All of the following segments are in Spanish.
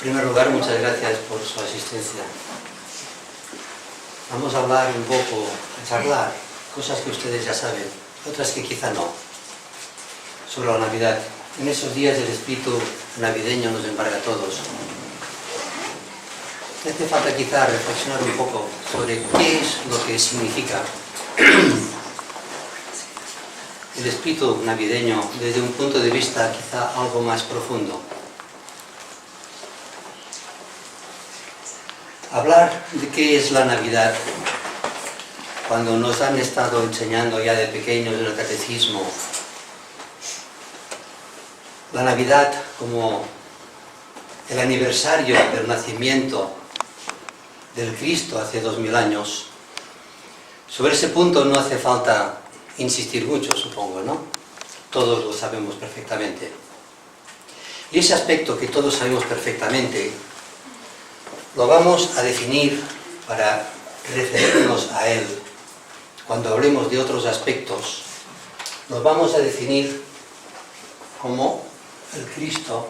primer lugar, muchas gracias por su asistencia. Vamos a hablar un poco, a charlar, cosas que ustedes ya saben, otras que quizá no, sobre la Navidad. En esos días el espíritu navideño nos embarga a todos. Hace falta quizá reflexionar un poco sobre qué es lo que significa el espíritu navideño desde un punto de vista quizá algo más profundo. Hablar de qué es la Navidad, cuando nos han estado enseñando ya de pequeños en el catecismo, la Navidad como el aniversario del nacimiento del Cristo hace 2000 años, sobre ese punto no hace falta insistir mucho, supongo, ¿no? Todos lo sabemos perfectamente. Y ese aspecto que todos sabemos perfectamente, lo vamos a definir para referirnos a él. Cuando hablemos de otros aspectos, nos vamos a definir como el Cristo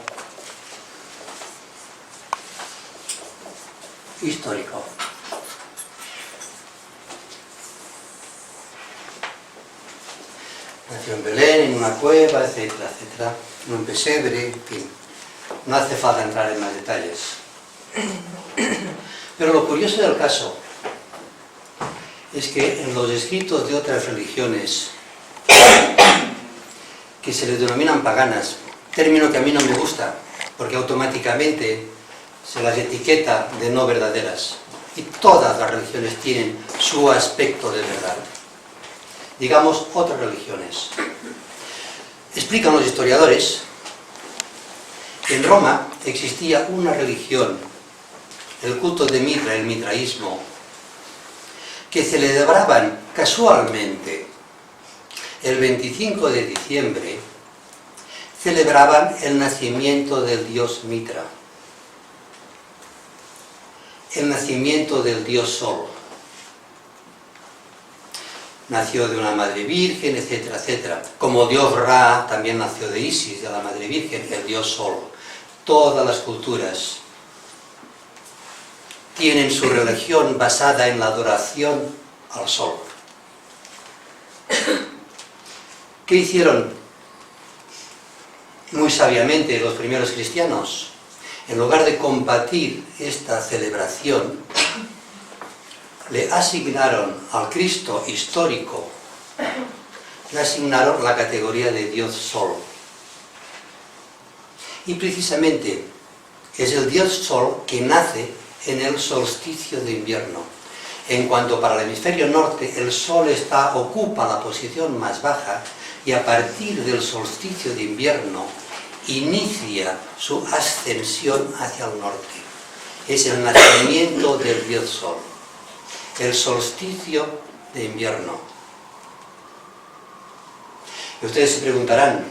histórico. Nació en Belén, en una cueva, etcétera, etcétera, en un pesebre, en fin. No hace falta entrar en más detalles. Pero lo curioso del caso es que en los escritos de otras religiones que se les denominan paganas, término que a mí no me gusta, porque automáticamente se las etiqueta de no verdaderas. Y todas las religiones tienen su aspecto de verdad. Digamos, otras religiones. Explican los historiadores que en Roma existía una religión, el culto de Mitra, el mitraísmo, que celebraban casualmente el 25 de diciembre, celebraban el nacimiento del dios Mitra, el nacimiento del dios Sol. Nació de una madre virgen, etcétera, etcétera. Como dios Ra también nació de Isis, de la madre virgen, el dios Sol. Todas las culturas tienen su religión basada en la adoración al sol. ¿Qué hicieron muy sabiamente los primeros cristianos? En lugar de combatir esta celebración, le asignaron al Cristo histórico, le asignaron la categoría de Dios Sol. Y precisamente es el Dios Sol que nace en el solsticio de invierno. En cuanto para el hemisferio norte el Sol ocupa la posición más baja, y a partir del solsticio de invierno inicia su ascensión hacia el norte. Es el nacimiento del Dios Sol, el solsticio de invierno. Y ustedes se preguntarán,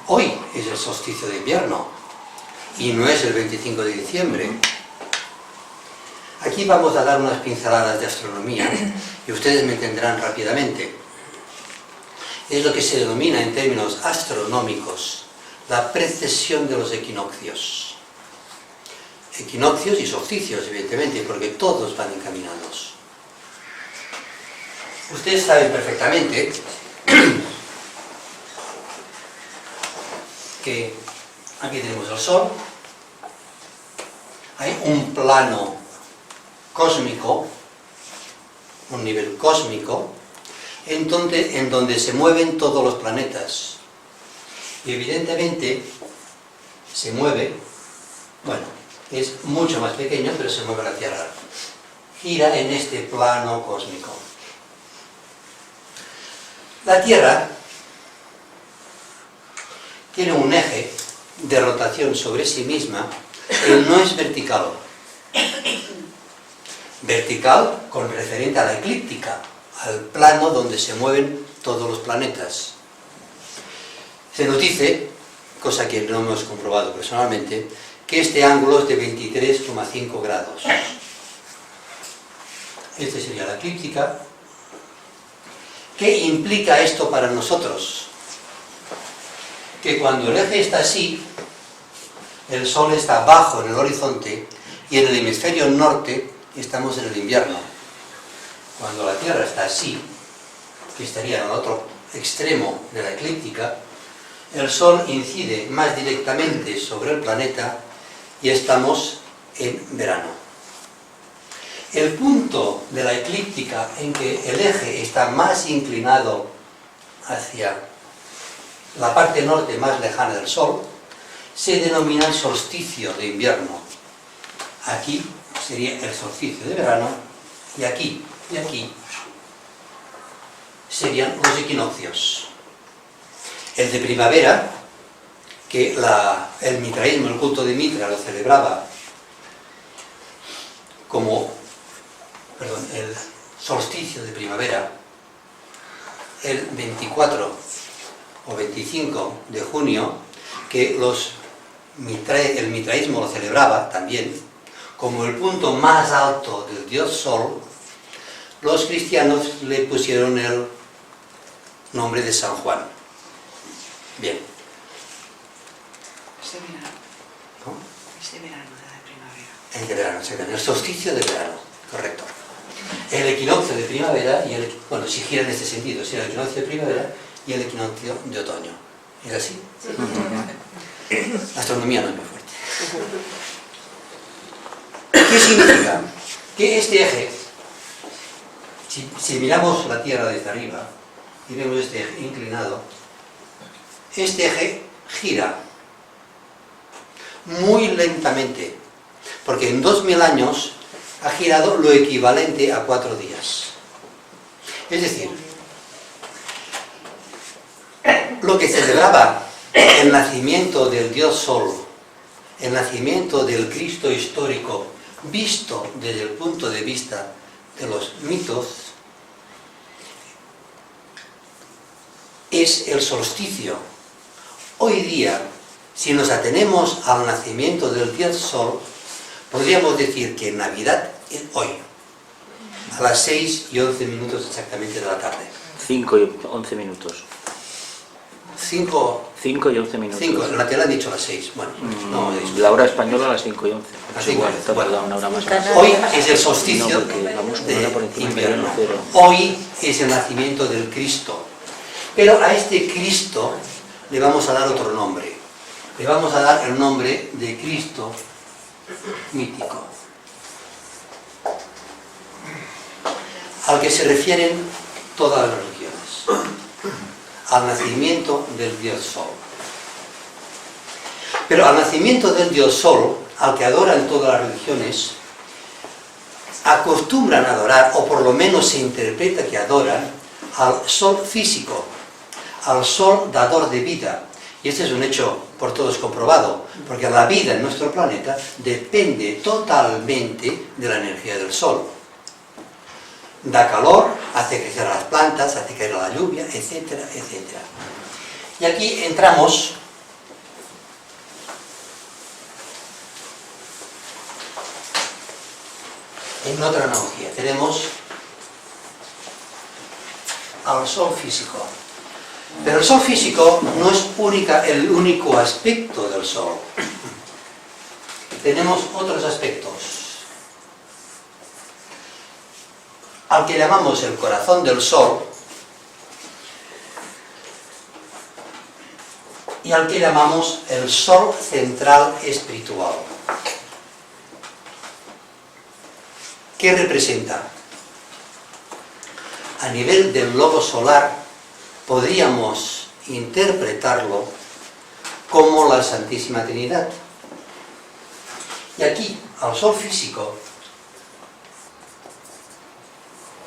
hoy es el solsticio de invierno y no es el 25 de diciembre. Aquí vamos a dar unas pinceladas de astronomía y ustedes me entenderán rápidamente. Es lo que se denomina en términos astronómicos la precesión de los equinoccios. Equinoccios y solsticios, evidentemente, porque todos van encaminados. Ustedes saben perfectamente que aquí tenemos el Sol, hay un plano cósmico, un nivel cósmico, en donde se mueven todos los planetas. Y evidentemente se mueve, bueno, es mucho más pequeño, pero se mueve la Tierra. Gira en este plano cósmico. La Tierra tiene un eje de rotación sobre sí misma que no es vertical. Vertical con referente a la eclíptica, al plano donde se mueven todos los planetas. Se nos dice, cosa que no hemos comprobado personalmente, que este ángulo es de 23,5 grados. Esta sería la eclíptica. ¿Qué implica esto para nosotros? Que cuando el eje está así, el Sol está bajo en el horizonte y en el hemisferio norte estamos en el invierno. Cuando la Tierra está así, que estaría en el otro extremo de la eclíptica, el Sol incide más directamente sobre el planeta y estamos en verano. El punto de la eclíptica en que el eje está más inclinado hacia la parte norte más lejana del Sol se denomina el solsticio de invierno. Aquí sería el solsticio de verano y aquí serían los equinoccios. El de primavera, que el mitraísmo, el culto de Mitra, lo celebraba como el solsticio de primavera, el 24 o 25 de junio, que el mitraísmo lo celebraba también como el punto más alto del dios Sol, los cristianos le pusieron el nombre de San Juan. Bien. Ese verano. ¿Cómo? Ese verano de la primavera. El de verano, exactamente. El solsticio de verano, correcto. El equinoccio de primavera y bueno, si gira en este sentido, si el equinoccio de primavera y el equinoccio de otoño. ¿Es así? Sí. La astronomía no es muy fuerte. ¿Qué significa? Que este eje, si miramos la Tierra desde arriba y vemos este eje inclinado, este eje gira muy lentamente, porque en 2000 años ha girado lo equivalente a 4 días. Es decir, lo que celebraba el nacimiento del dios Sol, el nacimiento del Cristo histórico, visto desde el punto de vista de los mitos, es el solsticio. Hoy día, si nos atenemos al nacimiento del dios Sol, podríamos decir que Navidad es hoy, a las 6:11 exactamente de la tarde. 5 y 11 minutos. 5 y 11 minutos. 5, en la tele han dicho las 6. Bueno, no, la hora española a las 5 y 11. Las Es igual, 5:11, está bueno. tardado una hora más. Hoy es el solsticio No, porque vamos con una por de encima invierno. de cero. Hoy es el nacimiento del Cristo. Pero a este Cristo le vamos a dar otro nombre. Le vamos a dar el nombre de Cristo mítico, al que se refieren todas las religiones, al nacimiento del dios Sol. Pero al nacimiento del dios Sol, al que adoran todas las religiones, acostumbran a adorar, o por lo menos se interpreta que adoran, al Sol físico, al Sol dador de vida. Y este es un hecho por todos comprobado, porque la vida en nuestro planeta depende totalmente de la energía del Sol. Da calor, hace crecer a las plantas, hace caer la lluvia, etcétera, etcétera. Y aquí entramos en otra analogía. Tenemos al Sol físico. Pero el Sol físico no es el único aspecto del Sol. Tenemos otros aspectos. Al que llamamos el corazón del Sol y al que llamamos el Sol central espiritual. ¿Qué representa? A nivel del globo solar podríamos interpretarlo como la Santísima Trinidad. Y aquí, al Sol físico,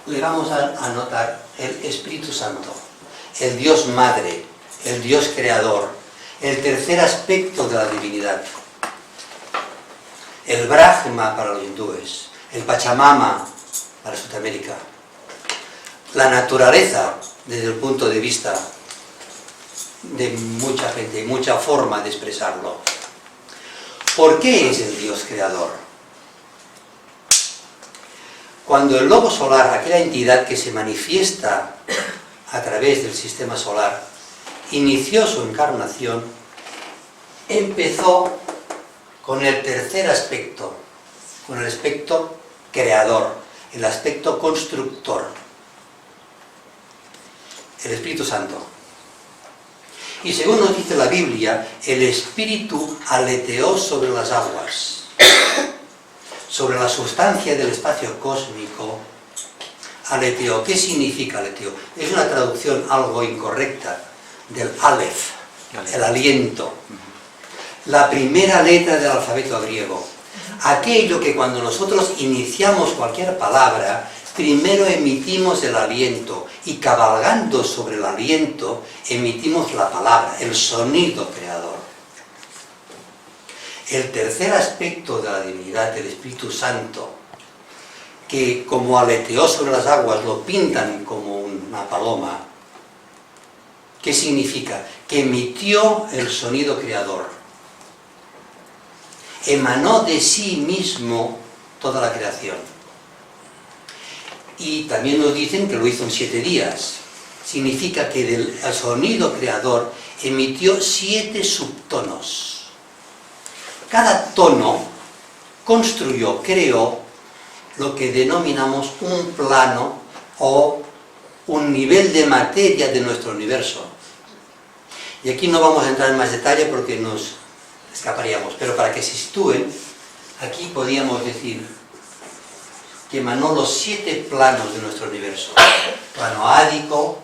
le vamos a notar el Espíritu Santo, el Dios Madre, el Dios Creador, el tercer aspecto de la divinidad, el Brahma para los hindúes, el Pachamama para Sudamérica, la naturaleza desde el punto de vista de mucha gente, mucha forma de expresarlo. ¿Por qué es el Dios Creador? Cuando el globo solar, aquella entidad que se manifiesta a través del sistema solar, inició su encarnación, empezó con el tercer aspecto, con el aspecto creador, el aspecto constructor, el Espíritu Santo. Y según nos dice la Biblia, el Espíritu aleteó sobre las aguas, sobre la sustancia del espacio cósmico. Aleteó. ¿Qué significa aleteó? Es una traducción algo incorrecta del Aleph, el aliento, la primera letra del alfabeto griego. Aquello que cuando nosotros iniciamos cualquier palabra, primero emitimos el aliento y cabalgando sobre el aliento emitimos la palabra, el sonido creador. El tercer aspecto de la divinidad del Espíritu Santo, que como aleteó sobre las aguas lo pintan como una paloma, ¿qué significa? Que emitió el sonido creador, emanó de sí mismo toda la creación. Y también nos dicen que lo hizo en 7 días. Significa que del sonido creador emitió 7 subtonos. Cada tono construyó, creó lo que denominamos un plano o un nivel de materia de nuestro universo. Y aquí no vamos a entrar en más detalle porque nos escaparíamos, pero para que se sitúen, aquí podríamos decir que emanó los 7 planos de nuestro universo: plano ádico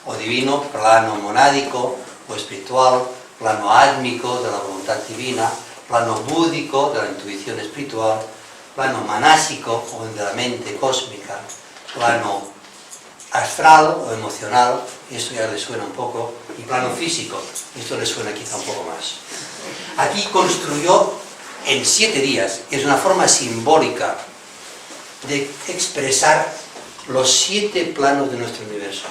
o divino, plano monádico o espiritual, plano átmico de la voluntad divina, plano búdico de la intuición espiritual, plano manásico o de la mente cósmica, plano astral o emocional, esto ya les suena un poco, y plano físico, esto les suena quizá un poco más. Aquí construyó en 7 días, es una forma simbólica de expresar los 7 planos de nuestro universo.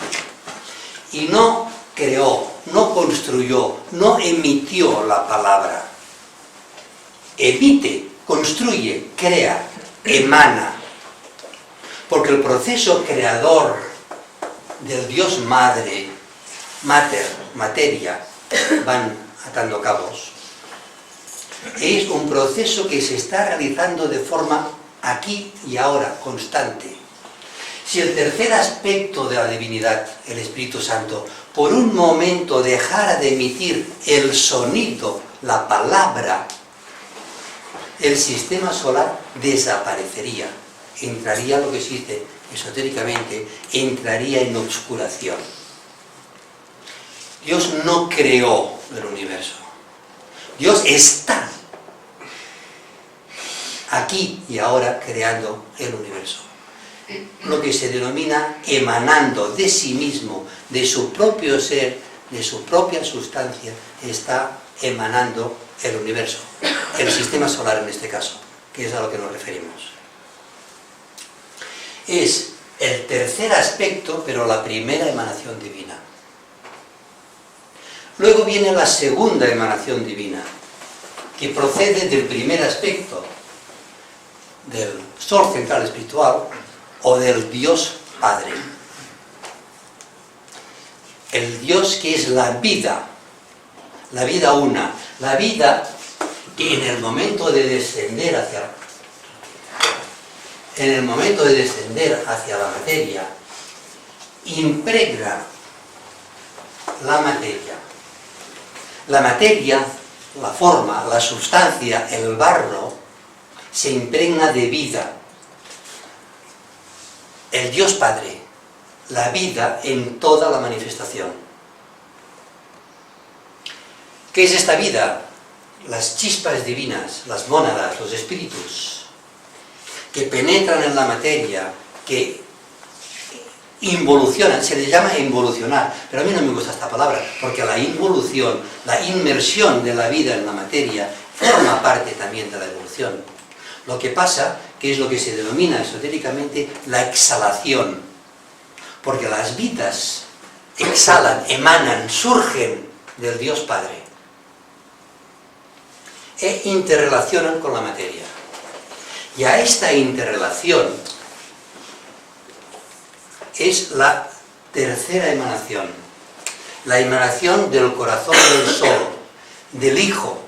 Y no creó, no construyó, no emitió la palabra. Emite, construye, crea, emana. Porque el proceso creador del Dios Madre, Mater, materia, van atando cabos, es un proceso que se está realizando de forma aquí y ahora, constante. Si el tercer aspecto de la divinidad, el Espíritu Santo, por un momento dejara de emitir el sonido, la palabra, el sistema solar desaparecería, entraría lo que existe esotéricamente, entraría en obscuración. Dios no creó el universo, Dios está aquí y ahora creando el universo. Lo que se denomina emanando de sí mismo, de su propio ser, de su propia sustancia, está emanando el universo, el sistema solar en este caso, que es a lo que nos referimos. Es el tercer aspecto, pero la primera emanación divina. Luego viene la segunda emanación divina, que procede del primer aspecto, del Sol central espiritual o del Dios Padre. El Dios que es la vida una, la vida que en el momento de descender hacia la materia, impregna la materia. La materia, la forma, la sustancia, el barro, se impregna de vida. El Dios Padre, la vida en toda la manifestación. ¿Qué es esta vida? Las chispas divinas, las mónadas, los espíritus, que penetran en la materia, que involucionan, se les llama involucionar, pero a mí no me gusta esta palabra, porque la involución, la inmersión de la vida en la materia, forma parte también de la evolución. Lo que pasa, que es lo que se denomina esotéricamente la exhalación, porque las vidas exhalan, emanan, surgen del Dios Padre e interrelacionan con la materia. Y a esta interrelación es la tercera emanación, la emanación del corazón del Sol, del Hijo,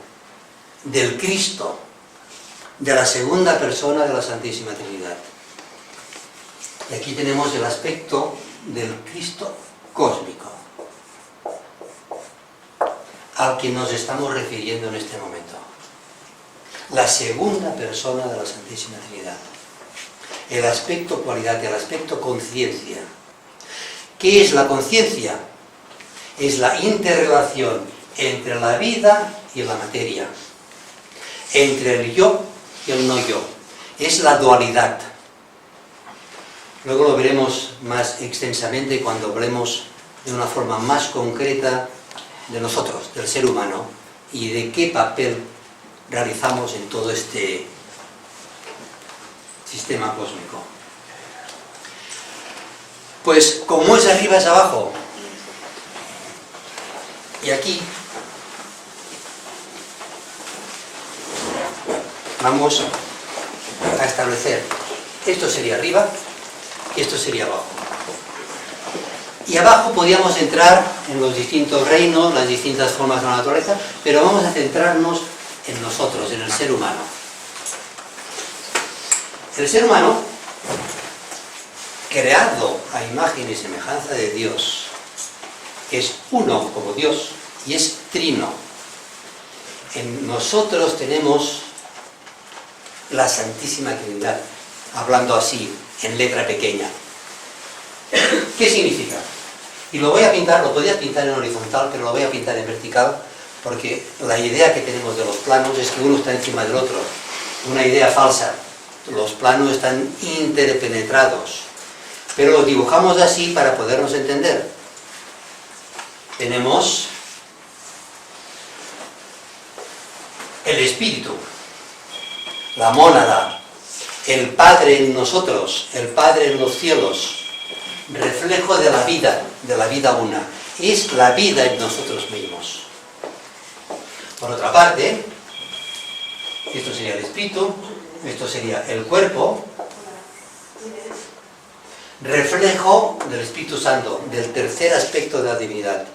del Cristo, de la segunda persona de la Santísima Trinidad. Y aquí tenemos el aspecto del Cristo cósmico, al que nos estamos refiriendo en este momento. La segunda persona de la Santísima Trinidad. El aspecto cualidad, el aspecto conciencia. ¿Qué es la conciencia? Es la interrelación entre la vida y la materia, entre el yo y el no yo. Es la dualidad. Luego lo veremos más extensamente cuando hablemos de una forma más concreta de nosotros, del ser humano, y de qué papel realizamos en todo este sistema cósmico. Pues como es arriba es abajo. Y aquí vamos a establecer, esto sería arriba y esto sería abajo. Y abajo podríamos entrar en los distintos reinos, las distintas formas de la naturaleza, pero vamos a centrarnos en nosotros, en el ser humano. El ser humano, creado a imagen y semejanza de Dios, es uno como Dios y es trino. En nosotros tenemos la Santísima Trinidad, hablando así, en letra pequeña. ¿Qué significa? Y lo voy a pintar, lo podía pintar en horizontal, pero lo voy a pintar en vertical, porque la idea que tenemos de los planos es que uno está encima del otro. Una idea falsa. Los planos están interpenetrados, pero los dibujamos así para podernos entender. Tenemos el espíritu, la mónada, el Padre en nosotros, el Padre en los cielos, reflejo de la vida una. Es la vida en nosotros mismos. Por otra parte, esto sería el espíritu, esto sería el cuerpo, reflejo del Espíritu Santo, del tercer aspecto de la divinidad.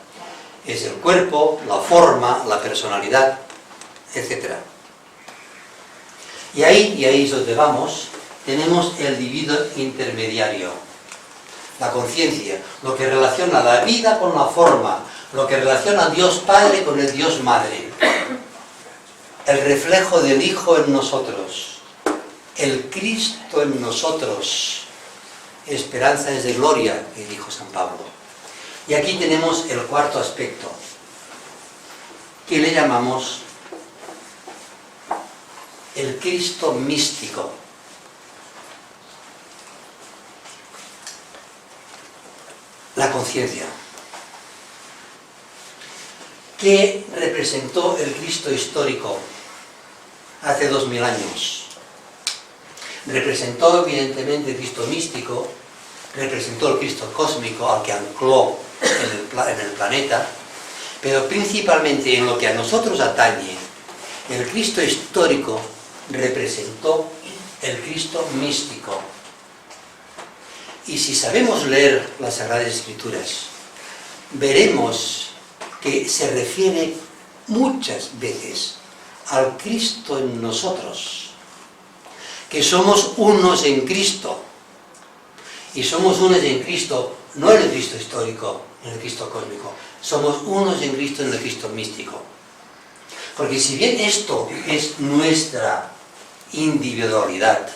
Es el cuerpo, la forma, la personalidad, etc. Y ahí es donde vamos, tenemos el divido intermediario, la conciencia, lo que relaciona la vida con la forma, lo que relaciona a Dios Padre con el Dios Madre, el reflejo del Hijo en nosotros, el Cristo en nosotros, esperanza es de gloria, que dijo San Pablo. Y aquí tenemos el cuarto aspecto, que le llamamos el Cristo místico. La conciencia. ¿Qué representó el Cristo histórico hace 2000 años? Representó evidentemente el Cristo místico, representó el Cristo cósmico al que ancló en el planeta, pero principalmente en lo que a nosotros atañe, el Cristo histórico representó el Cristo místico. Y si sabemos leer las Sagradas Escrituras, veremos que se refiere muchas veces al Cristo en nosotros, que somos unos en Cristo, y somos unos en Cristo, no en el Cristo histórico, en el Cristo cósmico, somos unos en Cristo en el Cristo místico. Porque si bien esto es nuestra individualidad,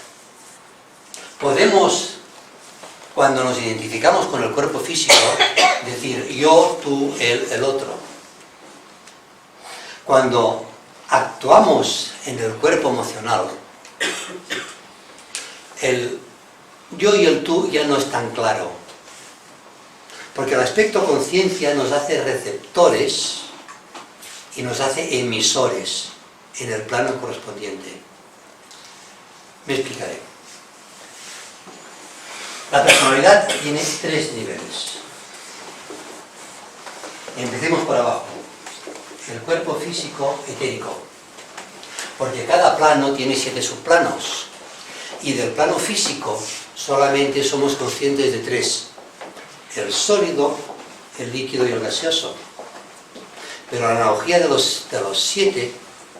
podemos, cuando nos identificamos con el cuerpo físico, decir yo, tú, él, el otro. Cuando actuamos en el cuerpo emocional, el yo y el tú ya no es tan claro, porque el aspecto conciencia nos hace receptores y nos hace emisores en el plano correspondiente. Me explicaré. La personalidad tiene 3 niveles. Empecemos por abajo. El cuerpo físico etérico, porque cada plano tiene 7 subplanos, y del plano físico solamente somos conscientes de 3, el sólido, el líquido y el gaseoso, pero la analogía de los 7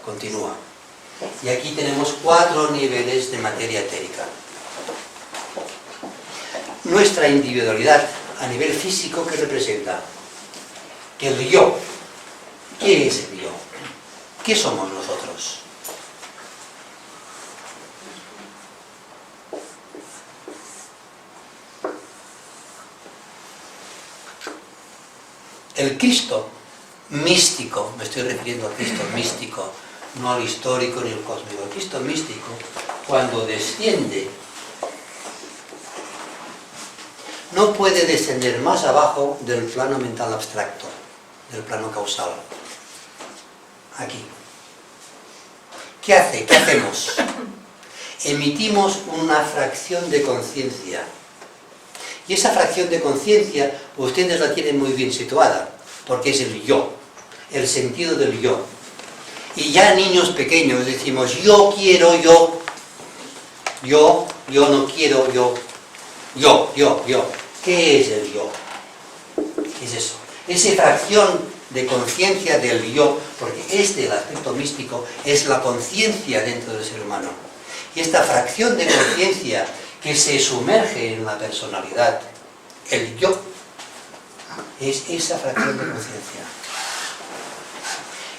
continúa. Y aquí tenemos 4 niveles de materia etérica. Nuestra individualidad a nivel físico, ¿qué representa? Que el yo. ¿Qué es el yo? ¿Qué somos nosotros? El Cristo místico, me estoy refiriendo al Cristo místico, no al histórico ni al cósmico. El Cristo místico, cuando desciende, no puede descender más abajo del plano mental abstracto, del plano causal. Aquí. ¿Qué hace? ¿Qué hacemos? Emitimos una fracción de conciencia. Y esa fracción de conciencia, ustedes la tienen muy bien situada, porque es el yo, el sentido del yo. Y ya niños pequeños decimos, yo quiero yo no quiero yo. ¿Qué es el yo? ¿Qué es eso? Esa fracción de conciencia del yo, porque el aspecto místico, es la conciencia dentro del ser humano. Y esta fracción de conciencia que se sumerge en la personalidad, el yo, es esa fracción de conciencia.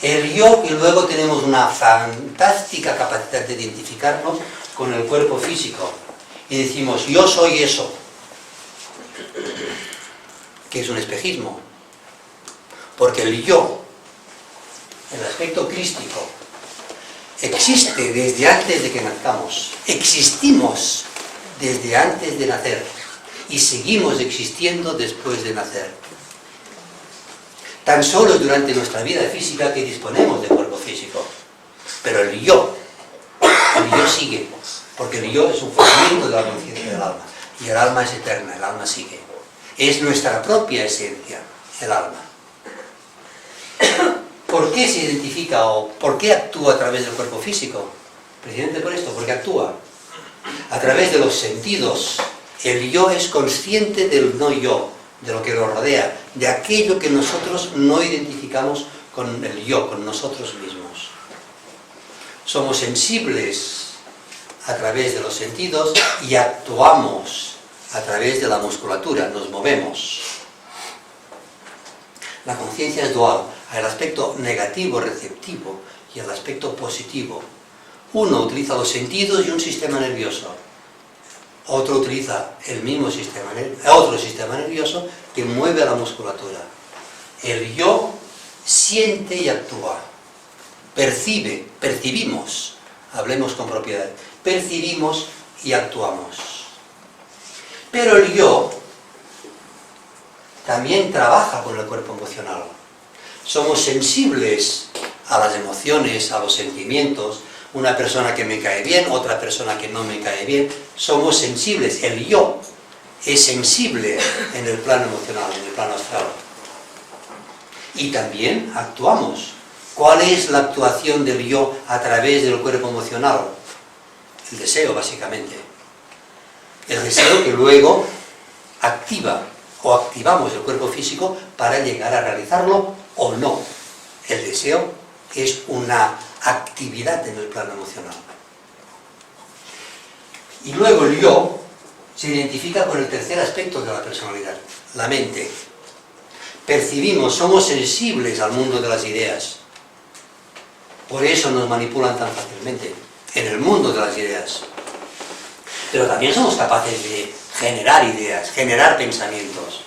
El yo, que luego tenemos una fantástica capacidad de identificarnos con el cuerpo físico. Y decimos, yo soy eso, que es un espejismo. Porque el yo, el aspecto crístico, existe desde antes de que nazcamos. Existimos desde antes de nacer y seguimos existiendo después de nacer. Tan solo es durante nuestra vida física que disponemos de cuerpo físico. Pero el yo sigue, porque el yo es un fragmento de la conciencia del alma. Y el alma es eterna, el alma sigue. Es nuestra propia esencia, el alma. ¿Por qué se identifica o por qué actúa a través del cuerpo físico? Precisamente por esto, porque actúa a través de los sentidos. El yo es consciente del no yo, de lo que lo rodea, de aquello que nosotros no identificamos con el yo, con nosotros mismos. Somos sensibles a través de los sentidos y actuamos a través de la musculatura, nos movemos. La conciencia es dual, hay el aspecto negativo, receptivo, y el aspecto positivo. Uno utiliza los sentidos y un sistema nervioso. Otro utiliza el mismo otro sistema nervioso que mueve a la musculatura. El yo siente y actúa. Percibimos, hablemos con propiedad, percibimos y actuamos. Pero el yo también trabaja con el cuerpo emocional. Somos sensibles a las emociones, a los sentimientos. Una persona que me cae bien, otra persona que no me cae bien. Somos sensibles. El yo es sensible en el plano emocional, en el plano astral. Y también actuamos. ¿Cuál es la actuación del yo a través del cuerpo emocional? El deseo, básicamente. El deseo que luego activa o activamos el cuerpo físico para llegar a realizarlo o no. El deseo es una actividad en el plano emocional. Y luego el yo se identifica con el tercer aspecto de la personalidad, la mente. Percibimos, somos sensibles al mundo de las ideas. Por eso nos manipulan tan fácilmente, en el mundo de las ideas. Pero también somos capaces de generar ideas, generar pensamientos.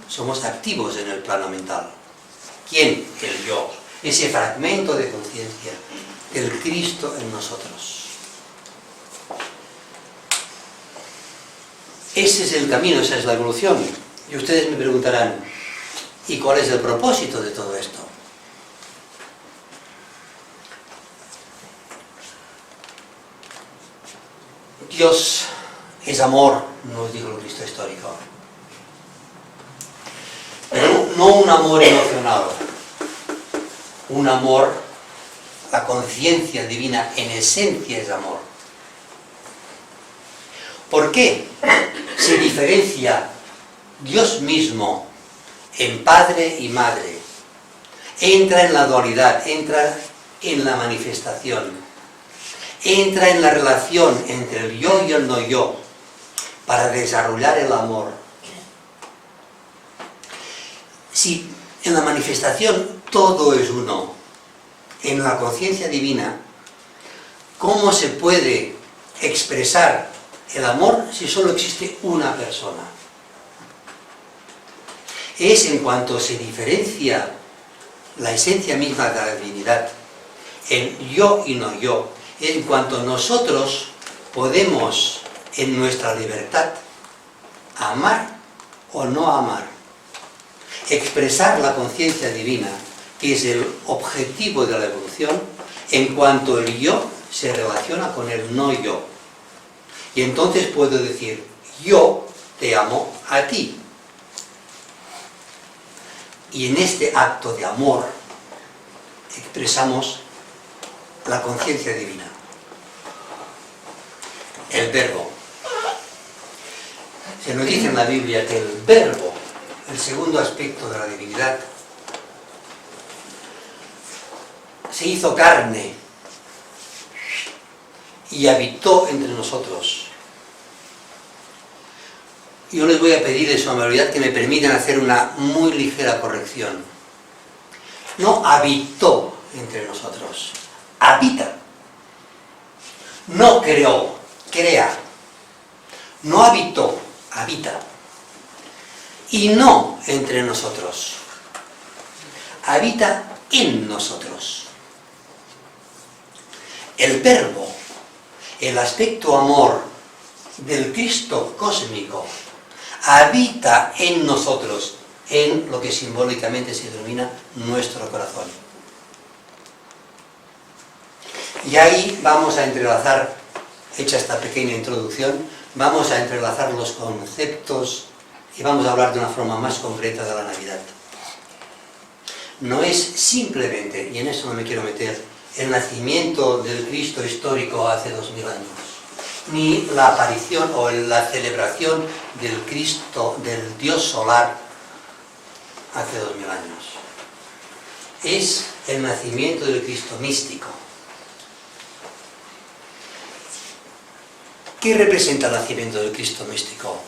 Somos activos en el plano mental. ¿Quién? El yo. Ese fragmento de conciencia, el Cristo en nosotros. Ese es el camino, esa es la evolución. Y ustedes me preguntarán, ¿y cuál es el propósito de todo esto? Dios es amor, nos dijo el Cristo histórico. Pero no un amor emocional. Un amor, la conciencia divina en esencia es amor. ¿Por qué se diferencia Dios mismo en Padre y Madre? Entra en la dualidad, entra en la manifestación. entra en la relación entre el yo y el no yo para desarrollar el amor. Si en la manifestación todo es uno, en la conciencia divina, ¿cómo se puede expresar el amor si solo existe una persona? Es en cuanto se diferencia la esencia misma de la divinidad, el yo y no yo, en cuanto nosotros podemos en nuestra libertad amar o no amar, expresar la conciencia divina, que es el objetivo de la evolución, en cuanto el yo se relaciona con el no yo. Y entonces puedo decir, yo te amo a ti. Y en este acto de amor expresamos la conciencia divina. El verbo. Se nos dice en la Biblia que el verbo, el segundo aspecto de la divinidad, se hizo carne y habitó entre nosotros. Yo les voy a pedir de su amabilidad que me permitan hacer una muy ligera corrección. No habitó entre nosotros, habita. No creó, crea. No habitó, habita. Y no entre nosotros, habita en nosotros. El verbo, el aspecto amor del Cristo cósmico, habita en nosotros, en lo que simbólicamente se denomina nuestro corazón. Y ahí vamos a entrelazar, hecha esta pequeña introducción, vamos a entrelazar los conceptos y vamos a hablar de una forma más concreta de la Navidad. No es simplemente, y en eso no me quiero meter, el nacimiento del Cristo histórico hace 2000 años, ni la aparición o la celebración del Cristo, del Dios solar, hace 2000 años. Es el nacimiento del Cristo místico. ¿Qué representa el nacimiento del Cristo místico?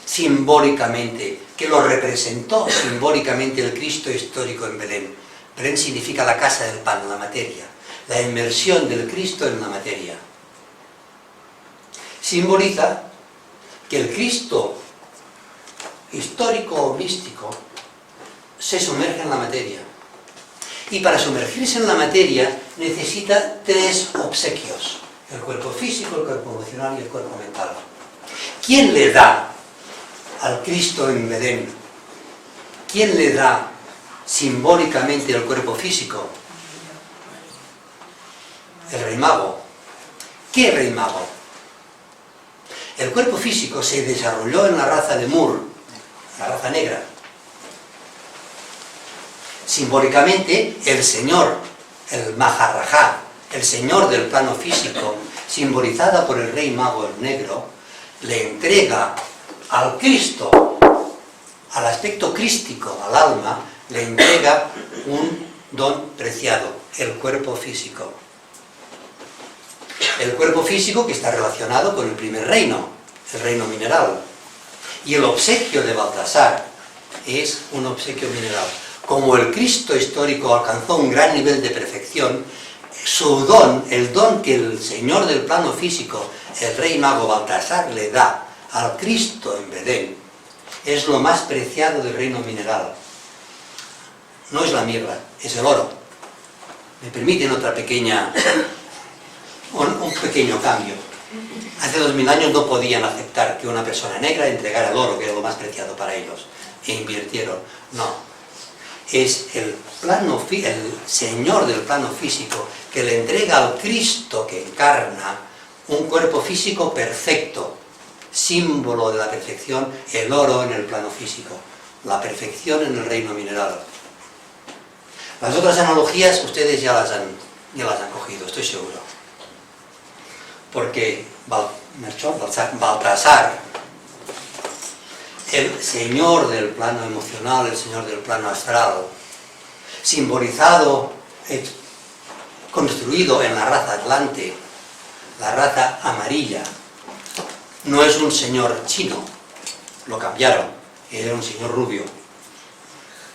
Simbólicamente, que lo representó simbólicamente el Cristo histórico en Belén. Belén significa la casa del pan, la materia, la inmersión del Cristo en la materia. Simboliza que el Cristo histórico o místico se sumerge en la materia. Y para sumergirse en la materia necesita 3 obsequios: el cuerpo físico, el cuerpo emocional y el cuerpo mental. ¿Quién le da al Cristo en Belén? ¿Quién le da simbólicamente el cuerpo físico? El rey mago. ¿Qué rey mago? El cuerpo físico se desarrolló en la raza de Mur, la raza negra. Simbólicamente, el Señor, el Maharajá, el Señor del plano físico, simbolizada por el rey mago el negro, le entrega al Cristo, al aspecto crístico, al alma, le entrega un don preciado, el cuerpo físico. El cuerpo físico que está relacionado con el primer reino, el reino mineral. Y el obsequio de Baltasar es un obsequio mineral. Como el Cristo histórico alcanzó un gran nivel de perfección, su don, el don que el Señor del plano físico, el rey mago Baltasar, le da al Cristo en Belén, es lo más preciado del reino mineral. No es la mirra, es el oro. Me permiten otra pequeña, un pequeño cambio. Hace 2000 años no podían aceptar que una persona negra entregara el oro, que era lo más preciado para ellos, e invirtieron. No. Es el Señor del plano físico que le entrega al Cristo que encarna un cuerpo físico perfecto, símbolo de la perfección, el oro en el plano físico, la perfección en el reino mineral. Las otras analogías ustedes ya las han cogido, estoy seguro. Porque Baltasar, el Señor del plano emocional, el Señor del plano astral, simbolizado, construido en la raza atlante, la raza amarilla, no es un señor chino, lo cambiaron, era un señor rubio,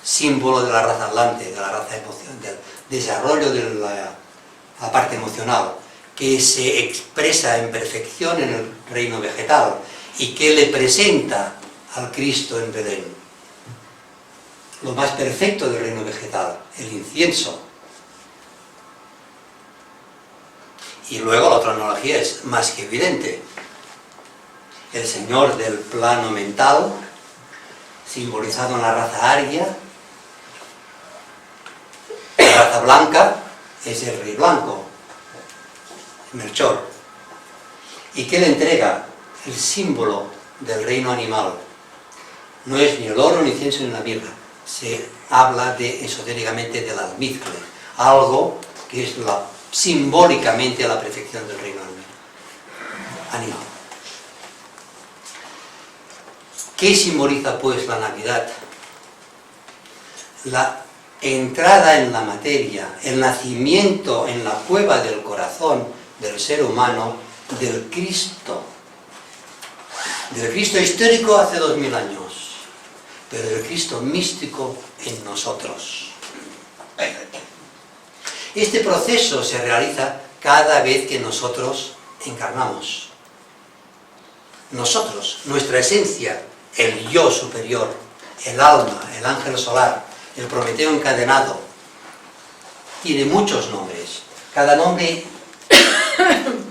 símbolo de la raza atlante, de la raza emocional, del desarrollo de la parte emocional, que se expresa en perfección en el reino vegetal y que le presenta al Cristo en Belén. Lo más perfecto del reino vegetal, el incienso. Y luego la otra analogía es más que evidente. El señor del plano mental, simbolizado en la raza aria, la raza blanca es el rey blanco, Melchor. ¿Y qué le entrega? El símbolo del reino animal. No es ni el oro, ni el incienso, ni la mirra. Se habla esotéricamente del almizcle, algo que es simbólicamente la perfección del reino animal. ¿Qué simboliza pues la Navidad? La entrada en la materia, el nacimiento en la cueva del corazón del ser humano del Cristo histórico hace 2000 años, pero del Cristo místico en nosotros. Este proceso se realiza cada vez que nosotros encarnamos. Nosotros, nuestra esencia, el yo superior, el alma, el ángel solar, el Prometeo encadenado, tiene muchos nombres. Cada nombre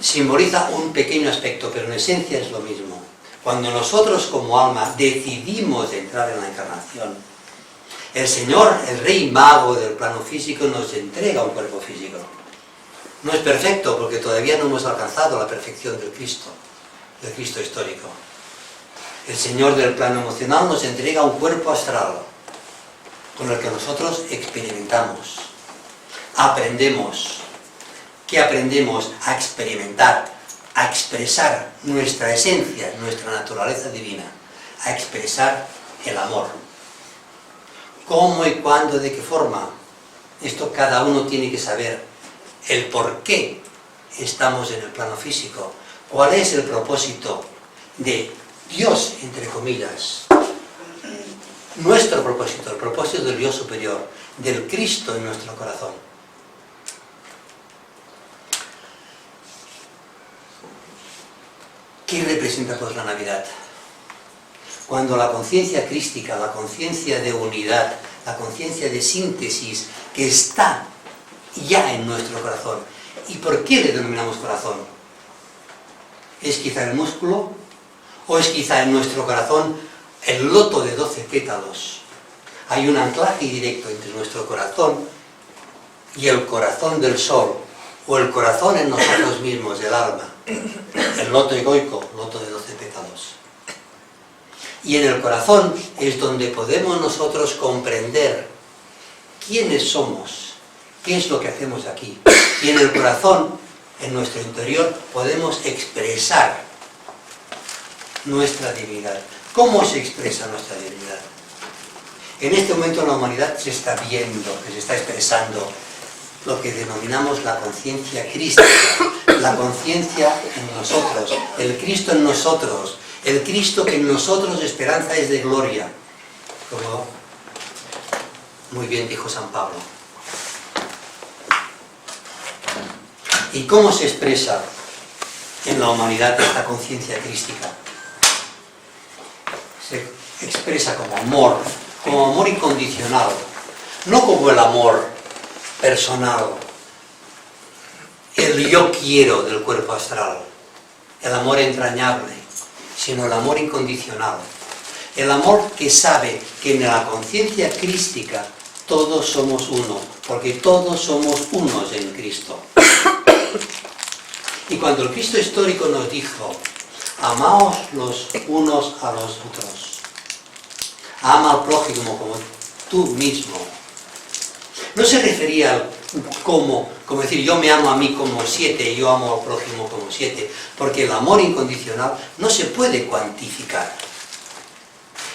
simboliza un pequeño aspecto, pero en esencia es lo mismo. Cuando nosotros como alma decidimos entrar en la encarnación, el Señor, el Rey Mago del plano físico, nos entrega un cuerpo físico. No es perfecto porque todavía no hemos alcanzado la perfección del Cristo histórico. El Señor del plano emocional nos entrega un cuerpo astral con el que nosotros experimentamos, aprendemos. ¿Qué aprendemos? A experimentar, a expresar nuestra esencia, nuestra naturaleza divina, a expresar el amor. ¿Cómo y cuándo, de qué forma? Esto cada uno tiene que saber el por qué estamos en el plano físico, cuál es el propósito de Dios, entre comillas, nuestro propósito, el propósito del Dios superior, del Cristo en nuestro corazón. ¿Qué representa pues la Navidad? Cuando la conciencia crística, la conciencia de unidad, la conciencia de síntesis que está ya en nuestro corazón. ¿Y por qué le denominamos corazón? ¿Es quizá el músculo? ¿O es quizá en nuestro corazón el loto de 12 pétalos? Hay un anclaje directo entre nuestro corazón y el corazón del sol, o el corazón en nosotros mismos, el alma, el loto egoico, loto de 12 pétalos. Y en el corazón es donde podemos nosotros comprender quiénes somos, qué es lo que hacemos aquí. Y en el corazón, en nuestro interior, podemos expresar nuestra divinidad. ¿Cómo se expresa nuestra divinidad? En este momento en la humanidad se está viendo, que se está expresando lo que denominamos la conciencia crística, la conciencia en nosotros, el Cristo en nosotros, el Cristo que en nosotros esperanza es de gloria, como muy bien dijo San Pablo. ¿Y cómo se expresa en la humanidad esta conciencia crística? Se expresa como amor incondicional, no como el amor personal, el yo quiero del cuerpo astral, el amor entrañable, sino el amor incondicional, el amor que sabe que en la conciencia crística todos somos uno, porque todos somos unos en Cristo. Y cuando el Cristo histórico nos dijo, amaos los unos a los otros, ama al prójimo como tú mismo, no se refería como decir yo me amo a mí como 7 y yo amo al prójimo como 7, porque el amor incondicional no se puede cuantificar.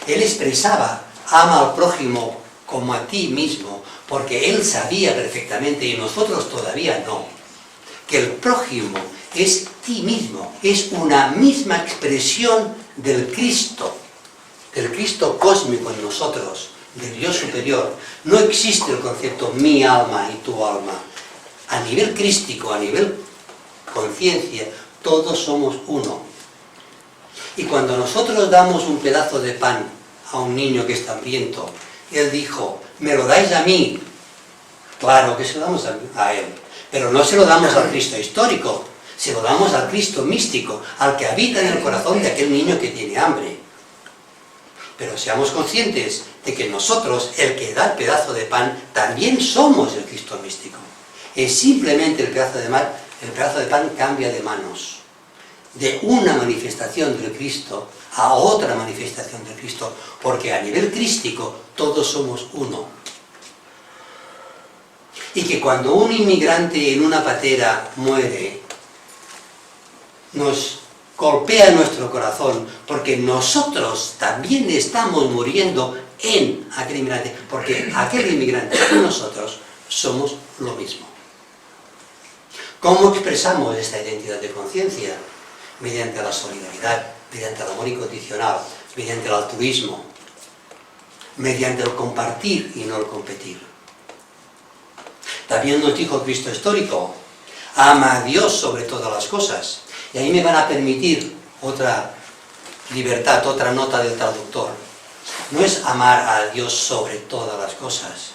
Él expresaba, ama al prójimo como a ti mismo, porque él sabía perfectamente y nosotros todavía no, que el prójimo es ti mismo, es una misma expresión del Cristo cósmico en nosotros, del Dios superior. No existe el concepto mi alma y tu alma. A nivel crístico, a nivel conciencia, todos somos uno. Y cuando nosotros damos un pedazo de pan a un niño que está hambriento, él dijo, ¿me lo dais a mí? Claro que se lo damos a él, pero no se lo damos al Cristo histórico, se lo damos al Cristo místico, al que habita en el corazón de aquel niño que tiene hambre. Pero seamos conscientes de que nosotros, el que da el pedazo de pan, también somos el Cristo místico. Es simplemente el pedazo de pan cambia de manos. De una manifestación del Cristo a otra manifestación del Cristo, porque a nivel crístico todos somos uno. Y que cuando un inmigrante en una patera muere, nos golpea nuestro corazón, porque nosotros también estamos muriendo en aquel inmigrante, porque aquel inmigrante y nosotros somos lo mismo. ¿Cómo expresamos esta identidad de conciencia? Mediante la solidaridad, mediante el amor incondicional, mediante el altruismo, mediante el compartir y no el competir. También nos dijo Cristo histórico, ama a Dios sobre todas las cosas. Y ahí me van a permitir otra libertad, otra nota del traductor. No es amar a Dios sobre todas las cosas,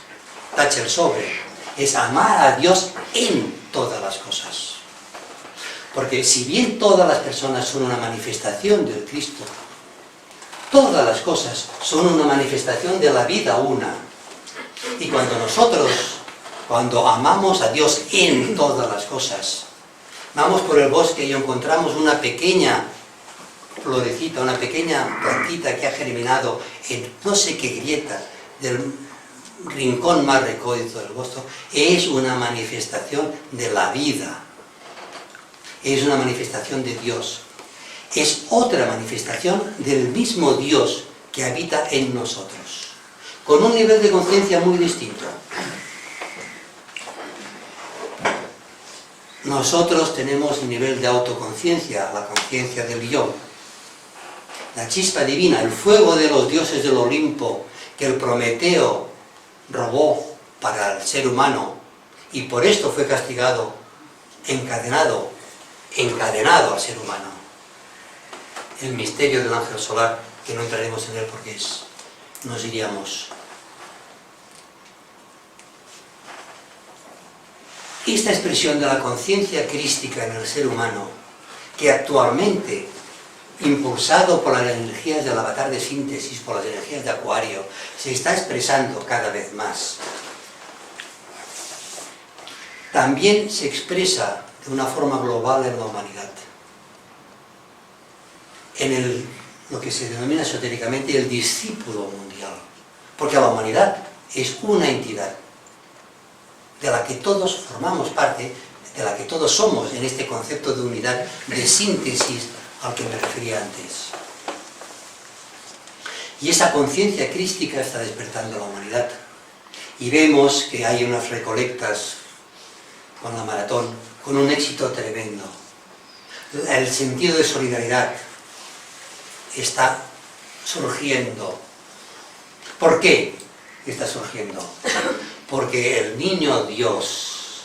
tache el sobre, es amar a Dios en todas las cosas. Porque si bien todas las personas son una manifestación del Cristo, todas las cosas son una manifestación de la vida una. Y cuando amamos a Dios en todas las cosas, vamos por el bosque y encontramos una pequeña florecita, una pequeña plantita que ha germinado en no sé qué grieta del rincón más recóndito del bosque, es una manifestación de la vida. Es una manifestación de Dios. Es otra manifestación del mismo Dios que habita en nosotros, con un nivel de conciencia muy distinto. Nosotros tenemos un nivel de autoconciencia, la conciencia del yo. La chispa divina, el fuego de los dioses del Olimpo, que el Prometeo robó para el ser humano, y por esto fue castigado, encadenado al ser humano. El misterio del ángel solar, que no entraremos en él porque nos iríamos. Esta expresión de la conciencia crística en el ser humano, que actualmente, impulsado por las energías del avatar de síntesis, por las energías de Acuario, se está expresando cada vez más. También se expresa de una forma global en la humanidad. En lo que se denomina esotéricamente el discípulo mundial. Porque la humanidad es una entidad de la que todos formamos parte, de la que todos somos en este concepto de unidad, de síntesis al que me refería antes. Y esa conciencia crística está despertando a la humanidad. Y vemos que hay unas recolectas con la maratón, con un éxito tremendo. El sentido de solidaridad está surgiendo. ¿Por qué está surgiendo? Porque el niño Dios,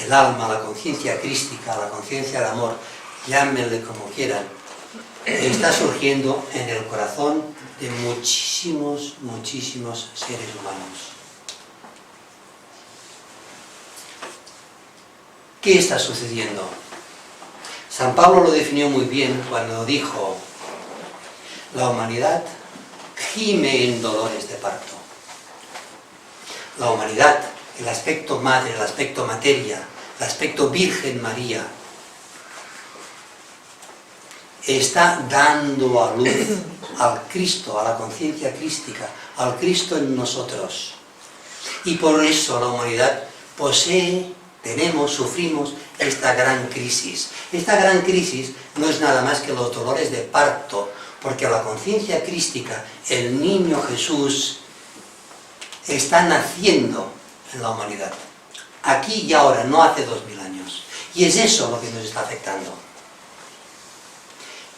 el alma, la conciencia crística, la conciencia del amor, llámenle como quieran, está surgiendo en el corazón de muchísimos seres humanos. ¿Qué está sucediendo? San Pablo lo definió muy bien cuando dijo: la humanidad gime en dolores de parto. La humanidad, el aspecto madre, el aspecto materia, el aspecto Virgen María, está dando a luz al Cristo, a la conciencia crística, al Cristo en nosotros. Y por eso la humanidad sufrimos esta gran crisis. Esta gran crisis no es nada más que los dolores de parto, porque la conciencia crística, el niño Jesús, está naciendo en la humanidad. Aquí y ahora, no hace 2000 años. Y es eso lo que nos está afectando.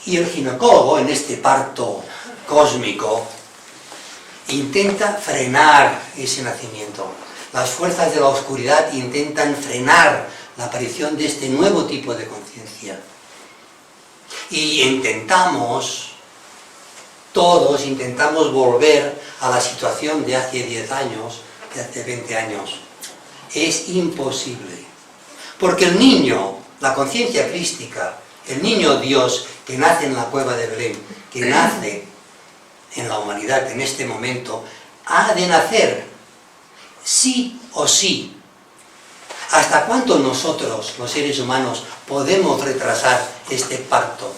Y el ginecólogo, en este parto cósmico, intenta frenar ese nacimiento. Las fuerzas de la oscuridad intentan frenar la aparición de este nuevo tipo de conciencia. Y todos intentamos volver a la situación de hace 10 años, de hace 20 años. Es imposible. Porque el niño, la conciencia crística, el niño Dios que nace en la cueva de Belén, que nace en la humanidad en este momento, ha de nacer sí o sí. ¿Hasta cuánto nosotros, los seres humanos, podemos retrasar este parto?